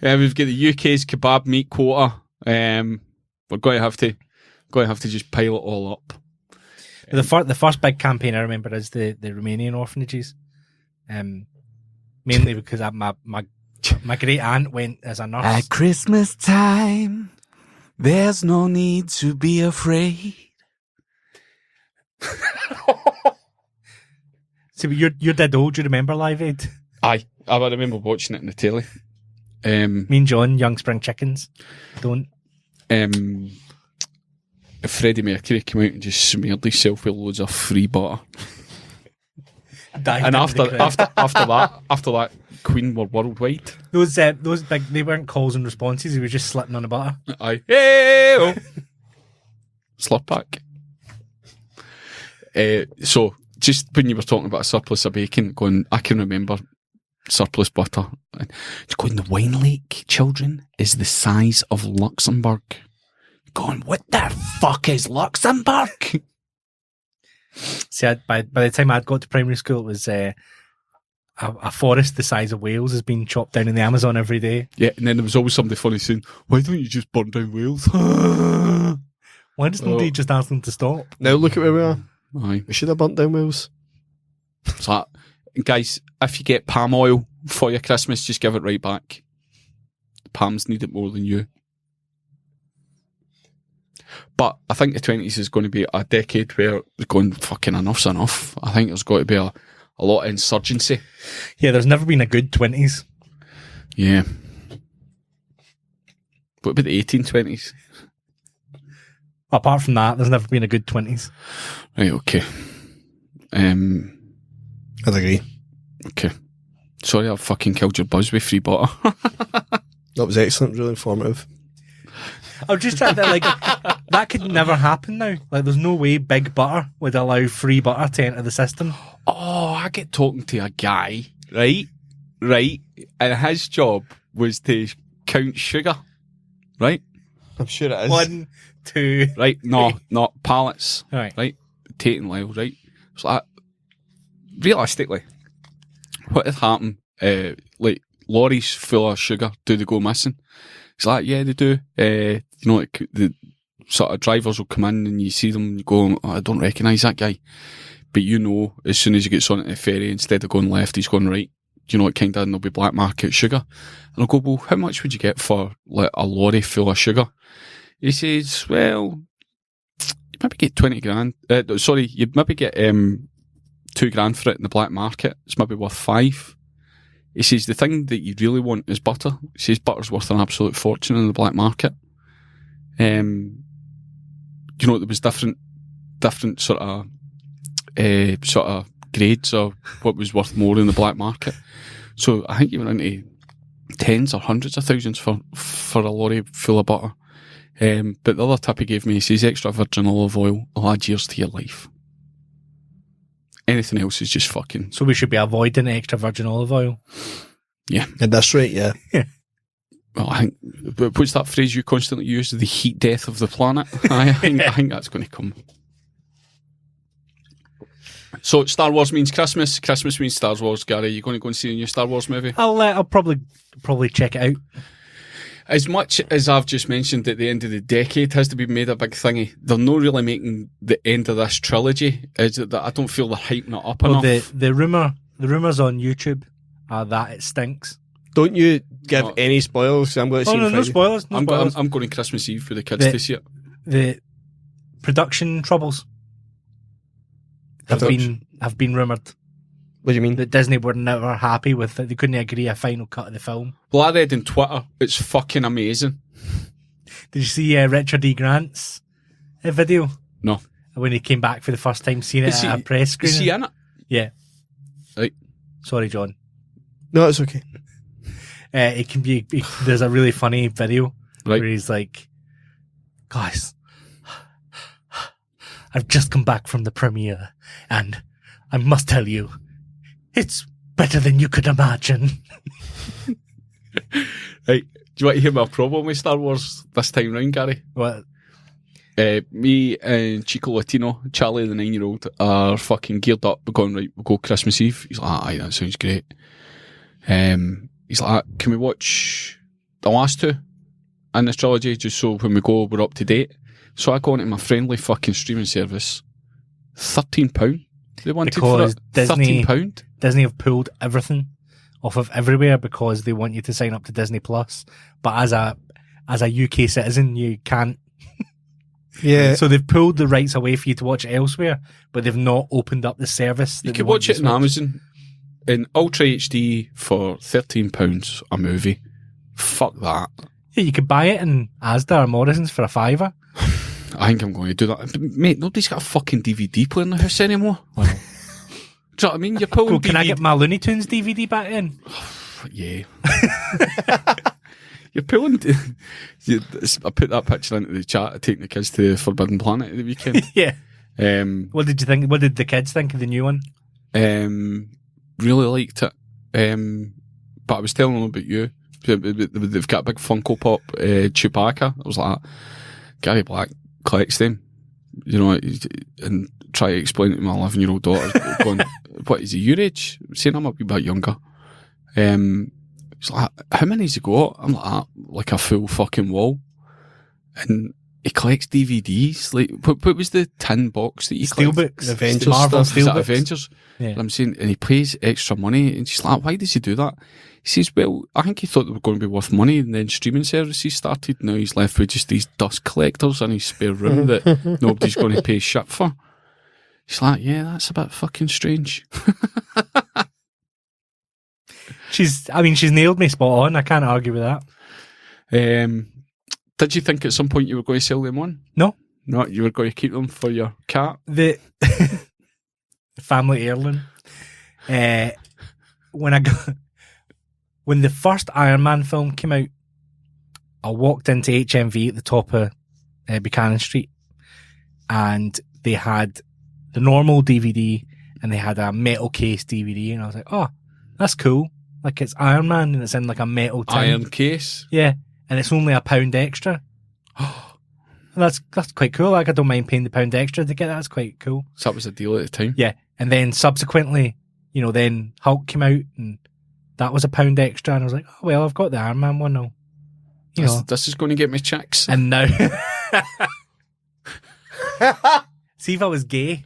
We've got the UK's kebab meat quota. We're going to have to just pile it all up. The first big campaign I remember is the Romanian orphanages. Mainly because my great aunt went as a nurse. At Christmas time, there's no need to be afraid. So you're dead old. Do you remember Live Aid? Aye, I remember watching it in the telly. Me and John, Young Spring Chickens. Don't. Freddie Mercury came out and just smeared himself with loads of free butter. And after that, Queen were worldwide. Those big, they weren't calls and responses. He was just slipping on the butter. Aye, hey, slurp pack. So just when you were talking about a surplus of bacon, going, I can remember surplus butter. It's going, the wine lake, children, is the size of Luxembourg. going, what the fuck is Luxembourg? See, by the time I'd got to primary school, it was a forest the size of Wales has been chopped down in the Amazon every day. Yeah, and then there was always somebody funny saying, why don't you just burn down Wales? Why does nobody just ask them to stop? Now look at where we are. Aye. We should have burnt down Wales. So, guys, if you get palm oil for your Christmas, just give it right back. The palms need it more than you. But I think the 20s is going to be a decade where it's going, fucking enough's enough. I think there's got to be a lot of insurgency. Yeah, there's never been a good 20s. Yeah. What about the 1820s? Apart from that, there's never been a good 20s. Right, okay. I'd agree. Okay. Sorry, I fucking killed your buzz with free butter. That was excellent, really informative. I was just trying to, like, that could never happen now. Like, there's no way Big Butter would allow free butter to enter the system. Oh, I get talking to a guy, right, and his job was to count sugar, right? I'm sure it is. 1, 2, Right, no, not pallets, right. Tate and Lyle, right? So like, realistically, what had happened, like, lorries full of sugar, do they go missing? It's like, yeah, they do. You know, like, the sort of drivers will come in and you see them and you go, oh, I don't recognise that guy. But you know, as soon as he gets on the ferry, instead of going left, he's going right. You know, it kind of, and there'll be black market sugar. And I'll go, well, how much would you get for like a lorry full of sugar? He says, well, you maybe get 20 grand. Sorry, you'd maybe get $2 grand for it in the black market. It's maybe worth 5. He says, the thing that you really want is butter. He says, butter's worth an absolute fortune in the black market. You know, there was different sort of grades of what was worth more in the black market. So I think you went into tens or hundreds of thousands for a lorry full of butter. But the other tip he gave me, he says, extra virgin olive oil will add years to your life. Anything else is just fucking... So we should be avoiding extra virgin olive oil. Yeah. At this rate, yeah. Well, I think, what's that phrase you constantly use? The heat death of the planet? I think that's going to come. So Star Wars means Christmas. Christmas means Star Wars. Gary, you going to go and see a new Star Wars movie? I'll probably check it out. As much as I've just mentioned at the end of the decade has to be made a big thingy, they're not really making the end of this trilogy. Is it that I don't feel they're hyping it up enough? The rumours on YouTube are that it stinks. Don't you give any spoilers? I'm going to see no spoilers. No spoilers. I'm going Christmas Eve for the kids to see it. The production troubles have been rumoured. What do you mean? That Disney were never happy with it. They couldn't agree a final cut of the film. Well, I read on Twitter, it's fucking amazing. Did you see Richard E. Grant's video? No. When he came back for the first time, seeing it at a press screening? Is he in it? Yeah. Right. Sorry, John. No, it's okay. It can be. There's a really funny video where he's like, "Guys, I've just come back from the premiere, and I must tell you, it's better than you could imagine." Right. Do you want to hear my problem with Star Wars this time round, Gary? What? Me and Chico Latino, Charlie the 9-year-old, are fucking geared up. We're going, right, we'll go Christmas Eve. He's like, aye, that sounds great. He's like, can we watch the last 2 in this trilogy just so when we go, we're up to date? So I go onto my friendly fucking streaming service. £13. They wanted because for it. £13. Disney have pulled everything off of everywhere because they want you to sign up to Disney Plus. But as a UK citizen, you can't. Yeah. So they've pulled the rights away for you to watch it elsewhere, but they've not opened up the service. You can watch it on Amazon in Ultra HD for £13 a movie. Fuck that. Yeah, you could buy it in Asda or Morrison's for £5. I think I'm going to do that. Mate, nobody's got a fucking DVD player in the house anymore. Well, do you know what I mean? You're pulling can I get my Looney Tunes DVD back in? Yeah. You're pulling... I put that picture into the chat of taking the kids to Forbidden Planet at the weekend. Yeah. What did you think? What did the kids think of the new one? Really liked it. But I was telling them about you. They've got a big Funko Pop Chewbacca. I was like, Gary Black collects them, you know, and try to explain it to my 11-year-old daughter, going, what, is he your age? Saying I'm a wee bit younger. He's like, how many has he got? I'm like a full fucking wall. And he collects DVDs. Like, what was the tin box that he Steelbooks. Avengers Marvel stuff. Is that Steelbooks. Avengers? Yeah. And I'm saying, and he pays extra money, and she's like, why does he do that? He says, well, I think he thought they were going to be worth money, and then streaming services started. Now he's left with just these dust collectors in his spare room that nobody's going to pay shit for. She's like, yeah, that's a bit fucking strange. She's nailed me spot on. I can't argue with that. Did you think at some point you were going to sell them on? No. No, you were going to keep them for your cat? The family heirloom. When the first Iron Man film came out, I walked into HMV at the top of Buchanan Street, and they had the normal DVD and they had a metal case DVD, and I was like, oh, that's cool. Like, it's Iron Man and it's in like a metal tin. Iron case? Yeah, and it's only £1 extra. That's quite cool. Like, I don't mind paying the £1 extra to get that. That's quite cool. So that was a deal at the time? Yeah, and then subsequently, you know, then Hulk came out and that was £1 extra, and I was like, oh, well, I've got the Iron Man one now. You know. This is going to get me checks. And now, see, if I was gay,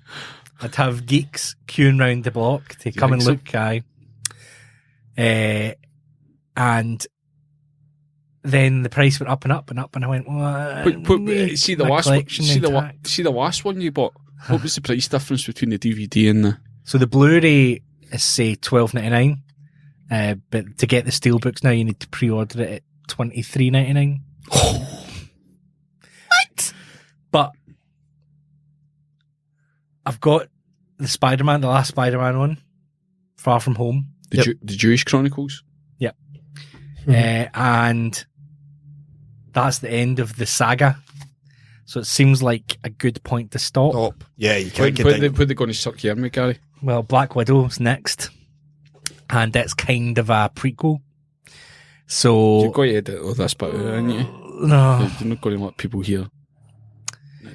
I'd have geeks queuing round the block to come and look. Aye. And then the price went up and up and up, and I went, well, see the last one you bought. What was the price difference between the DVD and the? So the Blu-ray is say $12.99, but to get the steelbooks now, you need to pre-order it at $23.99. What? But I've got the Spider-Man, the last Spider-Man one, Far From Home. The Jewish Chronicles? Yep. And that's the end of the saga. So it seems like a good point to stop. Yeah, you can't get What are they going to suck you in with, Gary? Well, Black Widow's next. And it's kind of a prequel. So... You've got to edit all this bit out, aren't you? No. You're not going to let people hear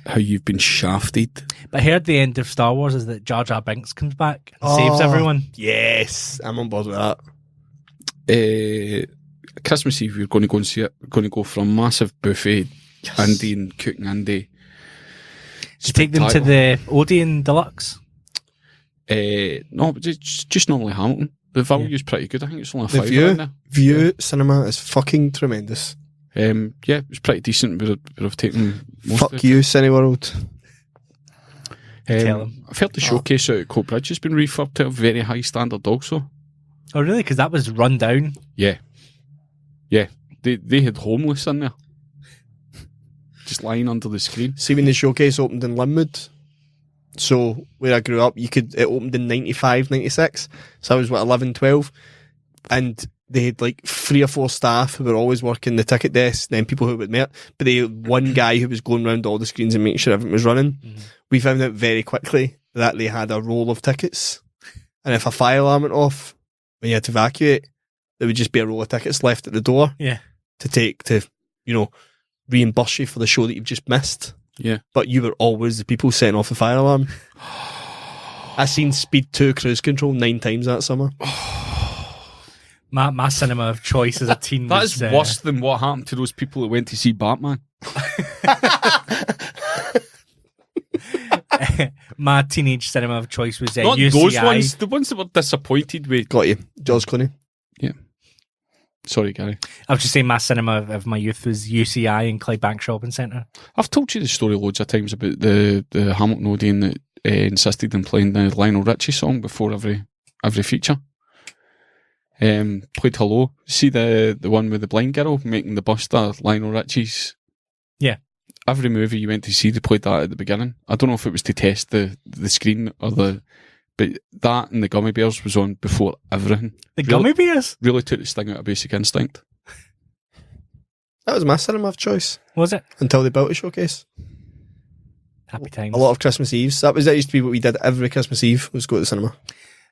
how you've been shafted. But I heard the end of Star Wars is that Jar Jar Binks comes back and saves everyone. Yes, I'm on board with that. Christmas Eve, we're going to go and see it. We're going to go for a massive buffet, Andy and cooking Andy. To take them to the Odeon Deluxe? No, but just normally Hamilton. The value's pretty good. I think it's only a The £5 in there. View cinema is fucking tremendous. Yeah, it's pretty decent. We'd have taken most Fuck of it. you, Cineworld. Tell 'em. I've heard the showcase out at Coatbridge has been refurbed to a very high standard also. Oh, really? Because that was run down. Yeah. They had homeless in there. Just lying under the screen. See, when the showcase opened in Linwood, so where I grew up, it opened in 95, 96. So I was, 11, 12. And they had like 3 or 4 staff who were always working the ticket desk, then people who would meet. But they had one guy who was going around all the screens and making sure everything was running. Mm-hmm. We found out very quickly that they had a roll of tickets. And if a fire alarm went off when you had to evacuate, there would just be a roll of tickets left at the door. Yeah. To reimburse you for the show that you've just missed. Yeah. But you were always the people setting off the fire alarm. I seen Speed 2 Cruise Control 9 times that summer. My cinema of choice as a teen That was... is worse than what happened to those people that went to see Batman. My teenage cinema of choice was Not UCI. those ones, the ones that were disappointed with. Got you. George Clooney. Yeah. Sorry, Gary. I was just saying my cinema of my youth was UCI in Clydebank Shopping Centre. I've told you the story loads of times about the Hamilton Odeon that insisted on playing the Lionel Richie song before every feature. Played Hello. See the one with the blind girl making the Buster Lionel Richie's? Yeah. Every movie you went to see, they played that at the beginning. I don't know if it was to test the screen or but that and the Gummy Bears was on before everything. The Gummy Bears? Really took the sting out of Basic Instinct. That was my cinema of choice. Was it? Until they built a showcase. Happy times. A lot of Christmas Eves. That used to be what we did every Christmas Eve, was go to the cinema.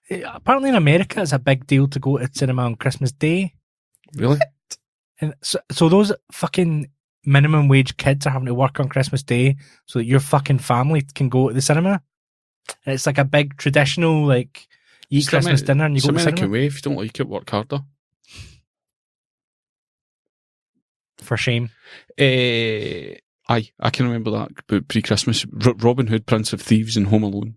Apparently in America it's a big deal to go to cinema on Christmas Day. Really? And so those fucking minimum wage kids are having to work on Christmas Day so that your fucking family can go to the cinema. And it's like a big traditional, like, you eat Christmas dinner and you go to the cinema. Way. If you don't like it, work harder. For shame. I can remember that, but pre-Christmas. Robin Hood, Prince of Thieves and Home Alone.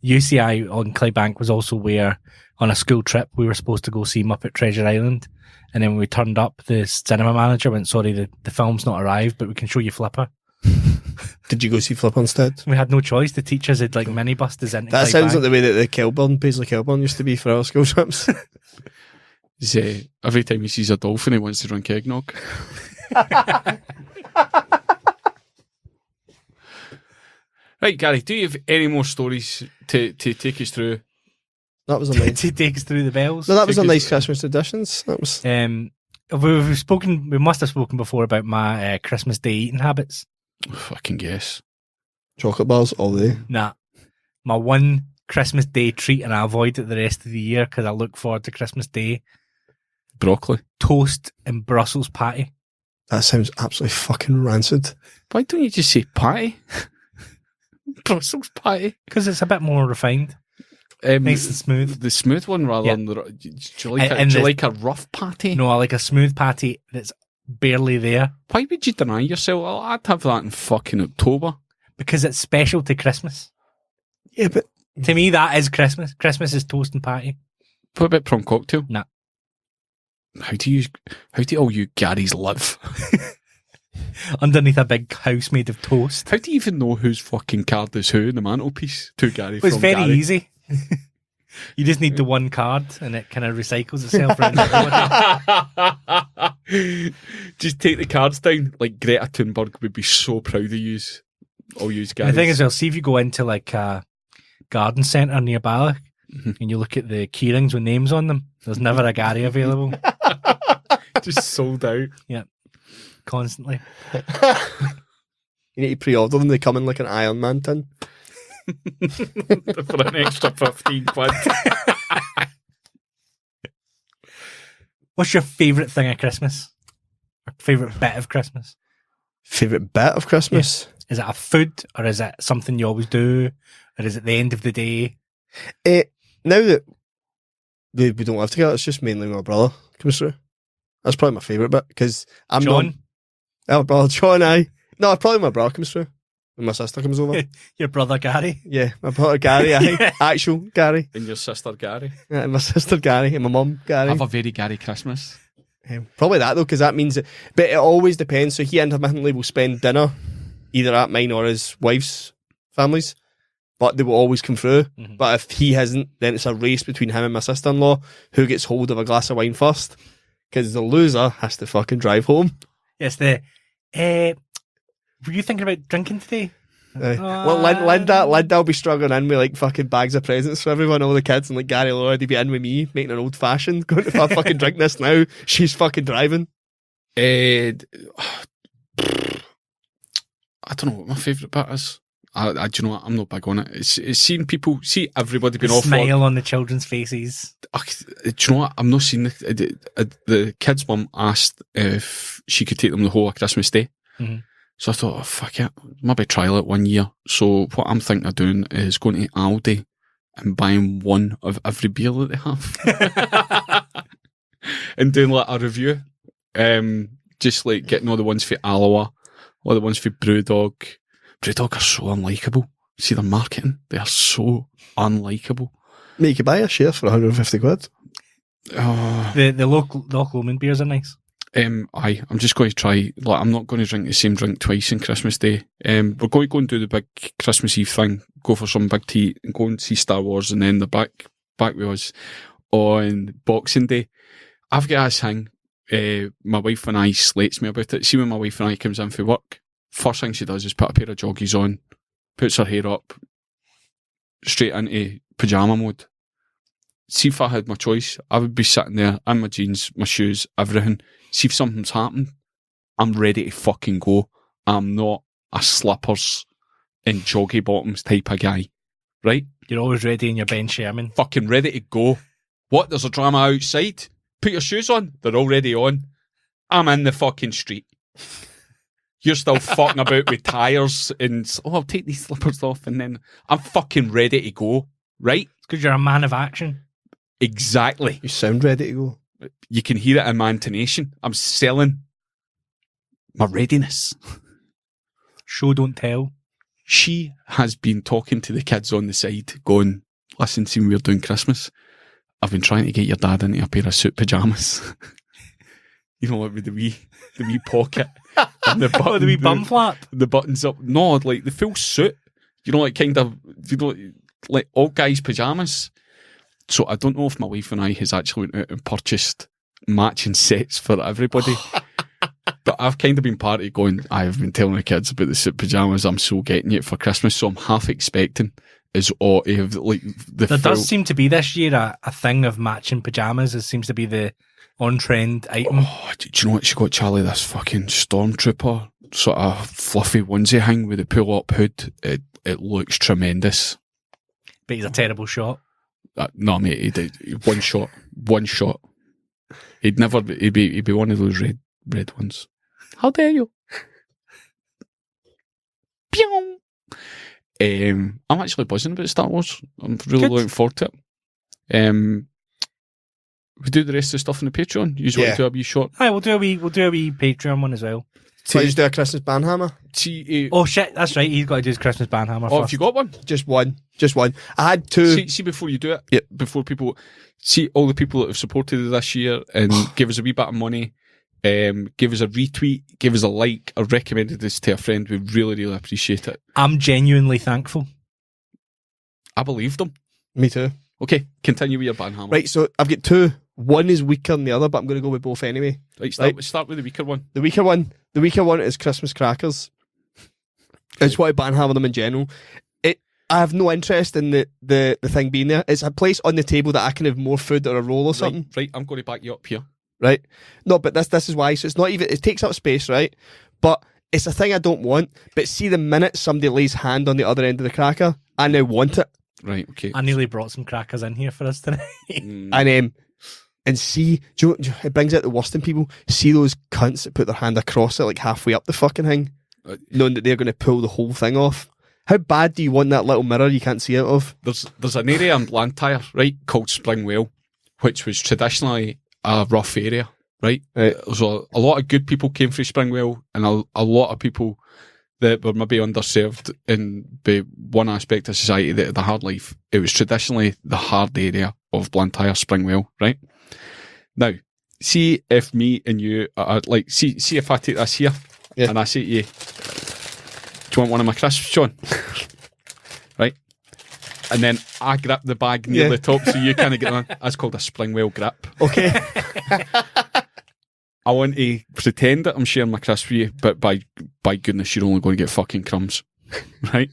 UCI on Claybank was also where, on a school trip, we were supposed to go see Muppet Treasure Island. And then when we turned up, the cinema manager went, sorry, the film's not arrived, but we can show you Flipper. Did you go see Flipper instead? We had no choice. The teachers had like minibused us into That Clydebank. sounds like the way that the Kelburn, Paisley Kelburn used to be for our school trips. Every time he sees a dolphin, he wants to drink eggnog. Right, Gary, do you have any more stories to take us through? That was a nice. to take us through the bells. No, that was a nice Christmas traditions. That was. We've spoken. We must have spoken before about my Christmas Day eating habits. I can guess. Chocolate bars all day. Nah, my one Christmas Day treat, and I avoid it the rest of the year because I look forward to Christmas Day. Broccoli, toast, and Brussels patty. That sounds absolutely fucking rancid. Why don't you just say patty? Brussels patty, because it's a bit more refined. Nice and smooth. The smooth one rather than the... Do you like a rough patty? No, I like a smooth patty that's barely there. Why would you deny yourself? Oh, I'd have that in fucking October. Because it's special to Christmas. Yeah, but... To me, that is Christmas. Christmas is toast and patty. What about prom cocktail? Nah. How do all you Garys live? Underneath a big house made of toast. How do you even know whose fucking card is who in the mantelpiece? To Gary. It's very Gary. easy. You just need the one card and it kind of recycles itself around everybody. Just take the cards down. Like Greta Thunberg would be so proud of you. All you guys. The thing is, see if you go into like a garden centre near Balloch and you look at the keyrings with names on them, there's never a Gary available. Just sold out. Yeah. Constantly. You need to pre-order them. They come in like an Iron Man tin. For an extra 15 quid. What's your favourite thing at Christmas? Or favourite bit of Christmas? Favourite bit of Christmas? Yeah. Is it a food, or is it something you always do, or is it the end of the day? Now that we don't live together, it's just mainly my brother comes through. That's probably my favourite bit, because I'm John? Our brother John, No, probably my brother comes through. And my sister comes over. Your brother Gary? Yeah, my brother Gary, actual Gary. And your sister Gary. Yeah, and my sister Gary, and my mum Gary. Have a very Gary Christmas. Probably that though, because that means but it always depends. So he intermittently will spend dinner either at mine or his wife's families, but they will always come through. Mm-hmm. But if he hasn't, then it's a race between him and my sister-in-law who gets hold of a glass of wine first, because the loser has to fucking drive home. Yes, were you thinking about drinking today? Well, Linda will be struggling in with like fucking bags of presents for everyone, all the kids, and like Gary will already be in with me making an old fashioned. Going to fucking drink this now. She's fucking driving. I don't know what my favourite bit is. Do you know what? I'm not big on it. It's seeing people, see everybody being off work. Smile on the children's faces. Do you know what? I'm not seeing the kid's mum asked if she could take them the whole of Christmas Day. Mm-hmm. So I thought, oh, fuck it, maybe trial it 1 year. So what I'm thinking of doing is going to Aldi and buying one of every beer that they have. And doing like a review. Just like getting all the ones for Alloa, all the ones for Brewdog. Brewdog are so unlikable. See their marketing? They are so unlikable. Mate, you could buy a share for 150 quid. The local Lomond beers are nice. I'm just going to try. Like, I'm not going to drink the same drink twice on Christmas Day. We're going to go and do the big Christmas Eve thing. Go for some big tea and go and see Star Wars, and then the back with us on Boxing Day. I've got this thing. My wife and I slates me about it. See, when my wife and I comes in for work, first thing she does is put a pair of joggies on, puts her hair up, straight into pyjama mode. See, if I had my choice, I would be sitting there in my jeans, my shoes, everything. See if something's happened, I'm ready to fucking go. I'm not a slippers and joggy bottoms type of guy, right? You're always ready in your Ben Sherman. Fucking ready to go. What? There's a drama outside? Put your shoes on. They're already on. I'm in the fucking street. You're still fucking about with tyres and, I'll take these slippers off and then I'm fucking ready to go, right? Because you're a man of action. Exactly. You sound ready to go. You can hear it in my intonation. I'm selling my readiness. Show don't tell. She has been talking to the kids on the side, going, listen, see when we're doing Christmas, I've been trying to get your dad into a pair of suit pyjamas. You know what, with the wee pocket and the button, The wee bum flap. the buttons up. No, like the full suit. You know, like kind of, like all guys' pyjamas. So I don't know if my wife and I has actually went out and purchased matching sets for everybody. But I've kind of been part of going, I've been telling the kids about the suit pyjamas, I'm so getting it for Christmas, so I'm half expecting is all to have like the There full... does seem to be this year a thing of matching pyjamas. It seems to be the on-trend item. Oh, do you know what? She got Charlie this fucking Stormtrooper sort of fluffy onesie thing with the pull-up hood. It looks tremendous. But he's a terrible shot. No, mate, he did one shot. He'd be one of those red ones. How dare you? Pew! I'm actually buzzing about Star Wars. I'm really Good. looking forward to it. We do the rest of the stuff on the Patreon. You just want to do a wee short. Aye, we'll do a wee Patreon one as well. So you just do a Christmas Banhammer? Oh shit, that's right. He's got to do his Christmas Banhammer Oh, first. have you got one? Just one. I had two. See, before you do it, Yep. before people see all the people that have supported us this year and give us a wee bit of money, give us a retweet, give us a like, or recommended this to a friend. We really, really appreciate it. I'm genuinely thankful. I believe them. Me too. Okay, continue with your Banhammer. Right, so I've got two. One is weaker than the other, but I'm going to go with both anyway. Right, start with the weaker one. The weaker one is Christmas crackers. I just want to banhammer them in general. I have no interest in the thing being there. It's a place on the table that I can have more food or a roll or something. Right, I'm going to back you up here. Right? No, but this is why. So it's not even, it takes up space, right? But it's a thing I don't want. But see, the minute somebody lays hand on the other end of the cracker, I now want it. Right, okay. I nearly brought some crackers in here for us tonight. And see, do you know, it brings out the worst in people. See those cunts that put their hand across it like halfway up the fucking thing, knowing that they're going to pull the whole thing off. How bad do you want that little mirror you can't see out of? There's an area in Blantyre, right, called Springwell, which was traditionally a rough area, right? So a lot of good people came from Springwell, and a lot of people that were maybe underserved in one aspect of society that had a hard life. It was traditionally the hard area of Blantyre, Springwell, right? Now, see if me and you are like, see if I take this here and I say to you, do you want one of my crisps, John? Right? And then I grip the bag near the top so you kind of get on. That's called a Springwell grip. Okay. I want to pretend that I'm sharing my crisp with you, but by goodness, you're only going to get fucking crumbs. Right?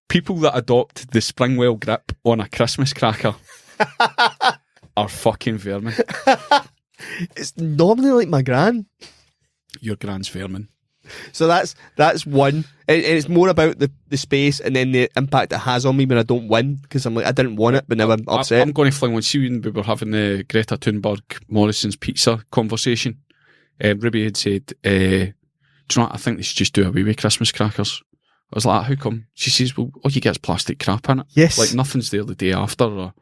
People that adopt the Springwell grip on a Christmas cracker are fucking vermin. It's normally like my gran. Your gran's vermin. So that's one. And it's more about the space and then the impact it has on me when I don't win, because I'm like, I didn't want it, but now I'm upset. I'm going to fling one. See, when we were having the Greta Thunberg Morrison's pizza conversation, Ruby had said, do you know what? I think they should just do away with Christmas crackers. I was like, how come? She says, well, all you get is plastic crap in it. Yes. Like nothing's there the day after. Or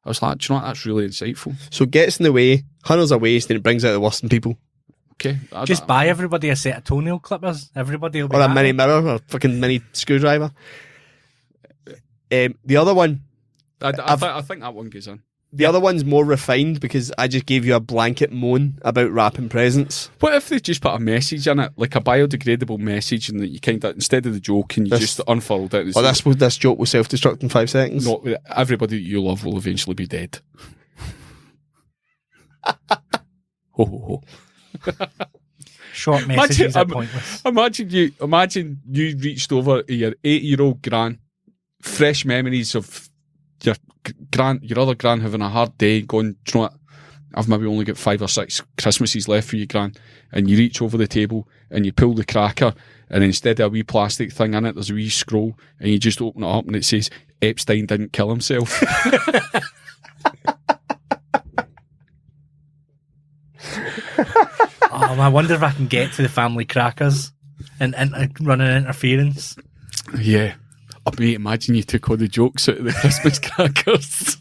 I was like, do you know what? That's really insightful. So it gets in the way, hundreds of waste, and it brings out the worst in people. Okay. Just buy everybody a set of toenail clippers. Everybody will be Or a happy. mini mirror, or a fucking mini screwdriver. The other one, I think that one goes in. the other one's more refined because I just gave you a blanket moan about wrapping presents. What if they just put a message in it, like a biodegradable message, and that you kind of, instead of the joke, and you just unfurled it? Oh, this joke will self-destruct in 5 seconds. Not everybody that you love will eventually be dead. Ho ho ho. Short messages are pointless. Imagine you reached over to your 8-year-old gran, fresh memories of your other gran having a hard day, going, do you know what? I've maybe only got 5 or 6 Christmases left for you, gran. And you reach over the table and you pull the cracker, and instead of a wee plastic thing in it, there's a wee scroll, and you just open it up and it says, Epstein didn't kill himself. I wonder if I can get to the family crackers and run an interference. Yeah. I mean, imagine you took all the jokes out of the Christmas crackers.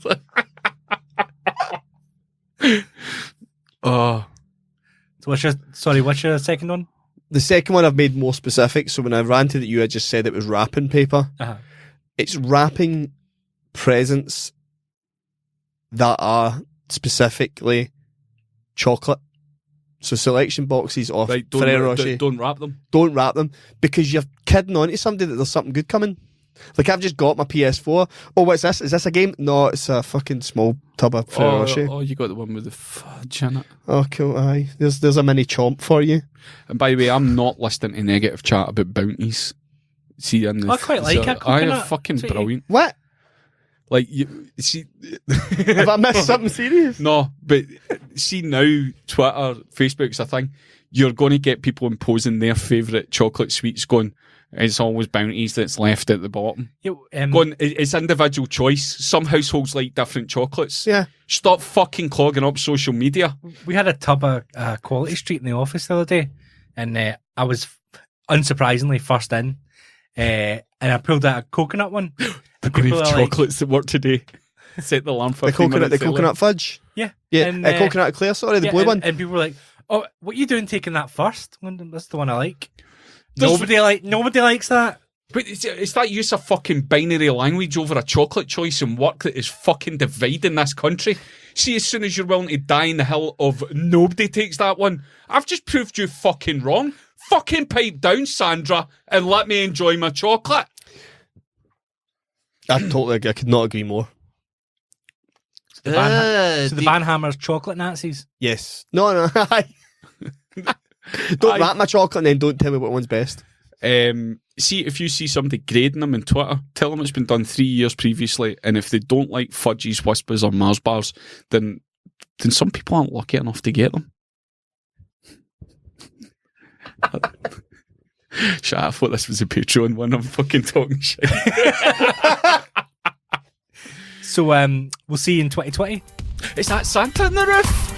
Oh. So what's your second one? The second one I've made more specific. So when I ranted at you, I just said it was wrapping paper. Uh-huh. It's wrapping presents that are specifically chocolate. So selection boxes of Right, Ferrero Rocher. don't wrap them. Don't wrap them because you're kidding on to somebody that there's something good coming. Like, I've just got my PS4. Oh, what's this? Is this a game? No, it's a fucking small tub of Ferrero Rocher. Oh, you got the one with the fudge in it. Oh, cool. Aye. There's a mini chomp for you. And by the way, I'm not listening to negative chat about bounties. See, in the, I quite like it. I Coconut. are fucking Sweet. brilliant. What? Like, you see... Have I missed something serious? No, but see now, Twitter, Facebook's a thing. You're going to get people imposing their favourite chocolate sweets going, it's always bounties that's left at the bottom. Going, it's individual choice. Some households like different chocolates. Yeah. Stop fucking clogging up social media. We had a tub of Quality Street in the office the other day, and I was unsurprisingly first in, and I pulled out a coconut one. I'm going to have chocolates that work today. Set the alarm for The coconut fudge. Yeah. Yeah, And, coconut eclair, sorry, the blue one. And people were like, "Oh, what are you doing taking that first? That's the one I like." There's- Nobody likes that. But it's that use of fucking binary language over a chocolate choice and work that is fucking dividing this country. See, as soon as you're willing to die in the hill of nobody takes that one, I've just proved you fucking wrong. Fucking pipe down, Sandra, and let me enjoy my chocolate. I could not agree more. The Banhammer's chocolate Nazis. Yes. No. Don't wrap my chocolate and then don't tell me what one's best. See, if you see somebody grading them on Twitter, tell them it's been done 3 years previously, and if they don't like Fudgies, Whispers or Mars bars, then some people aren't lucky enough to get them. Shit, I thought this was a Patreon one. I'm fucking talking shit. So we'll see you in 2020. Is that Santa on the roof?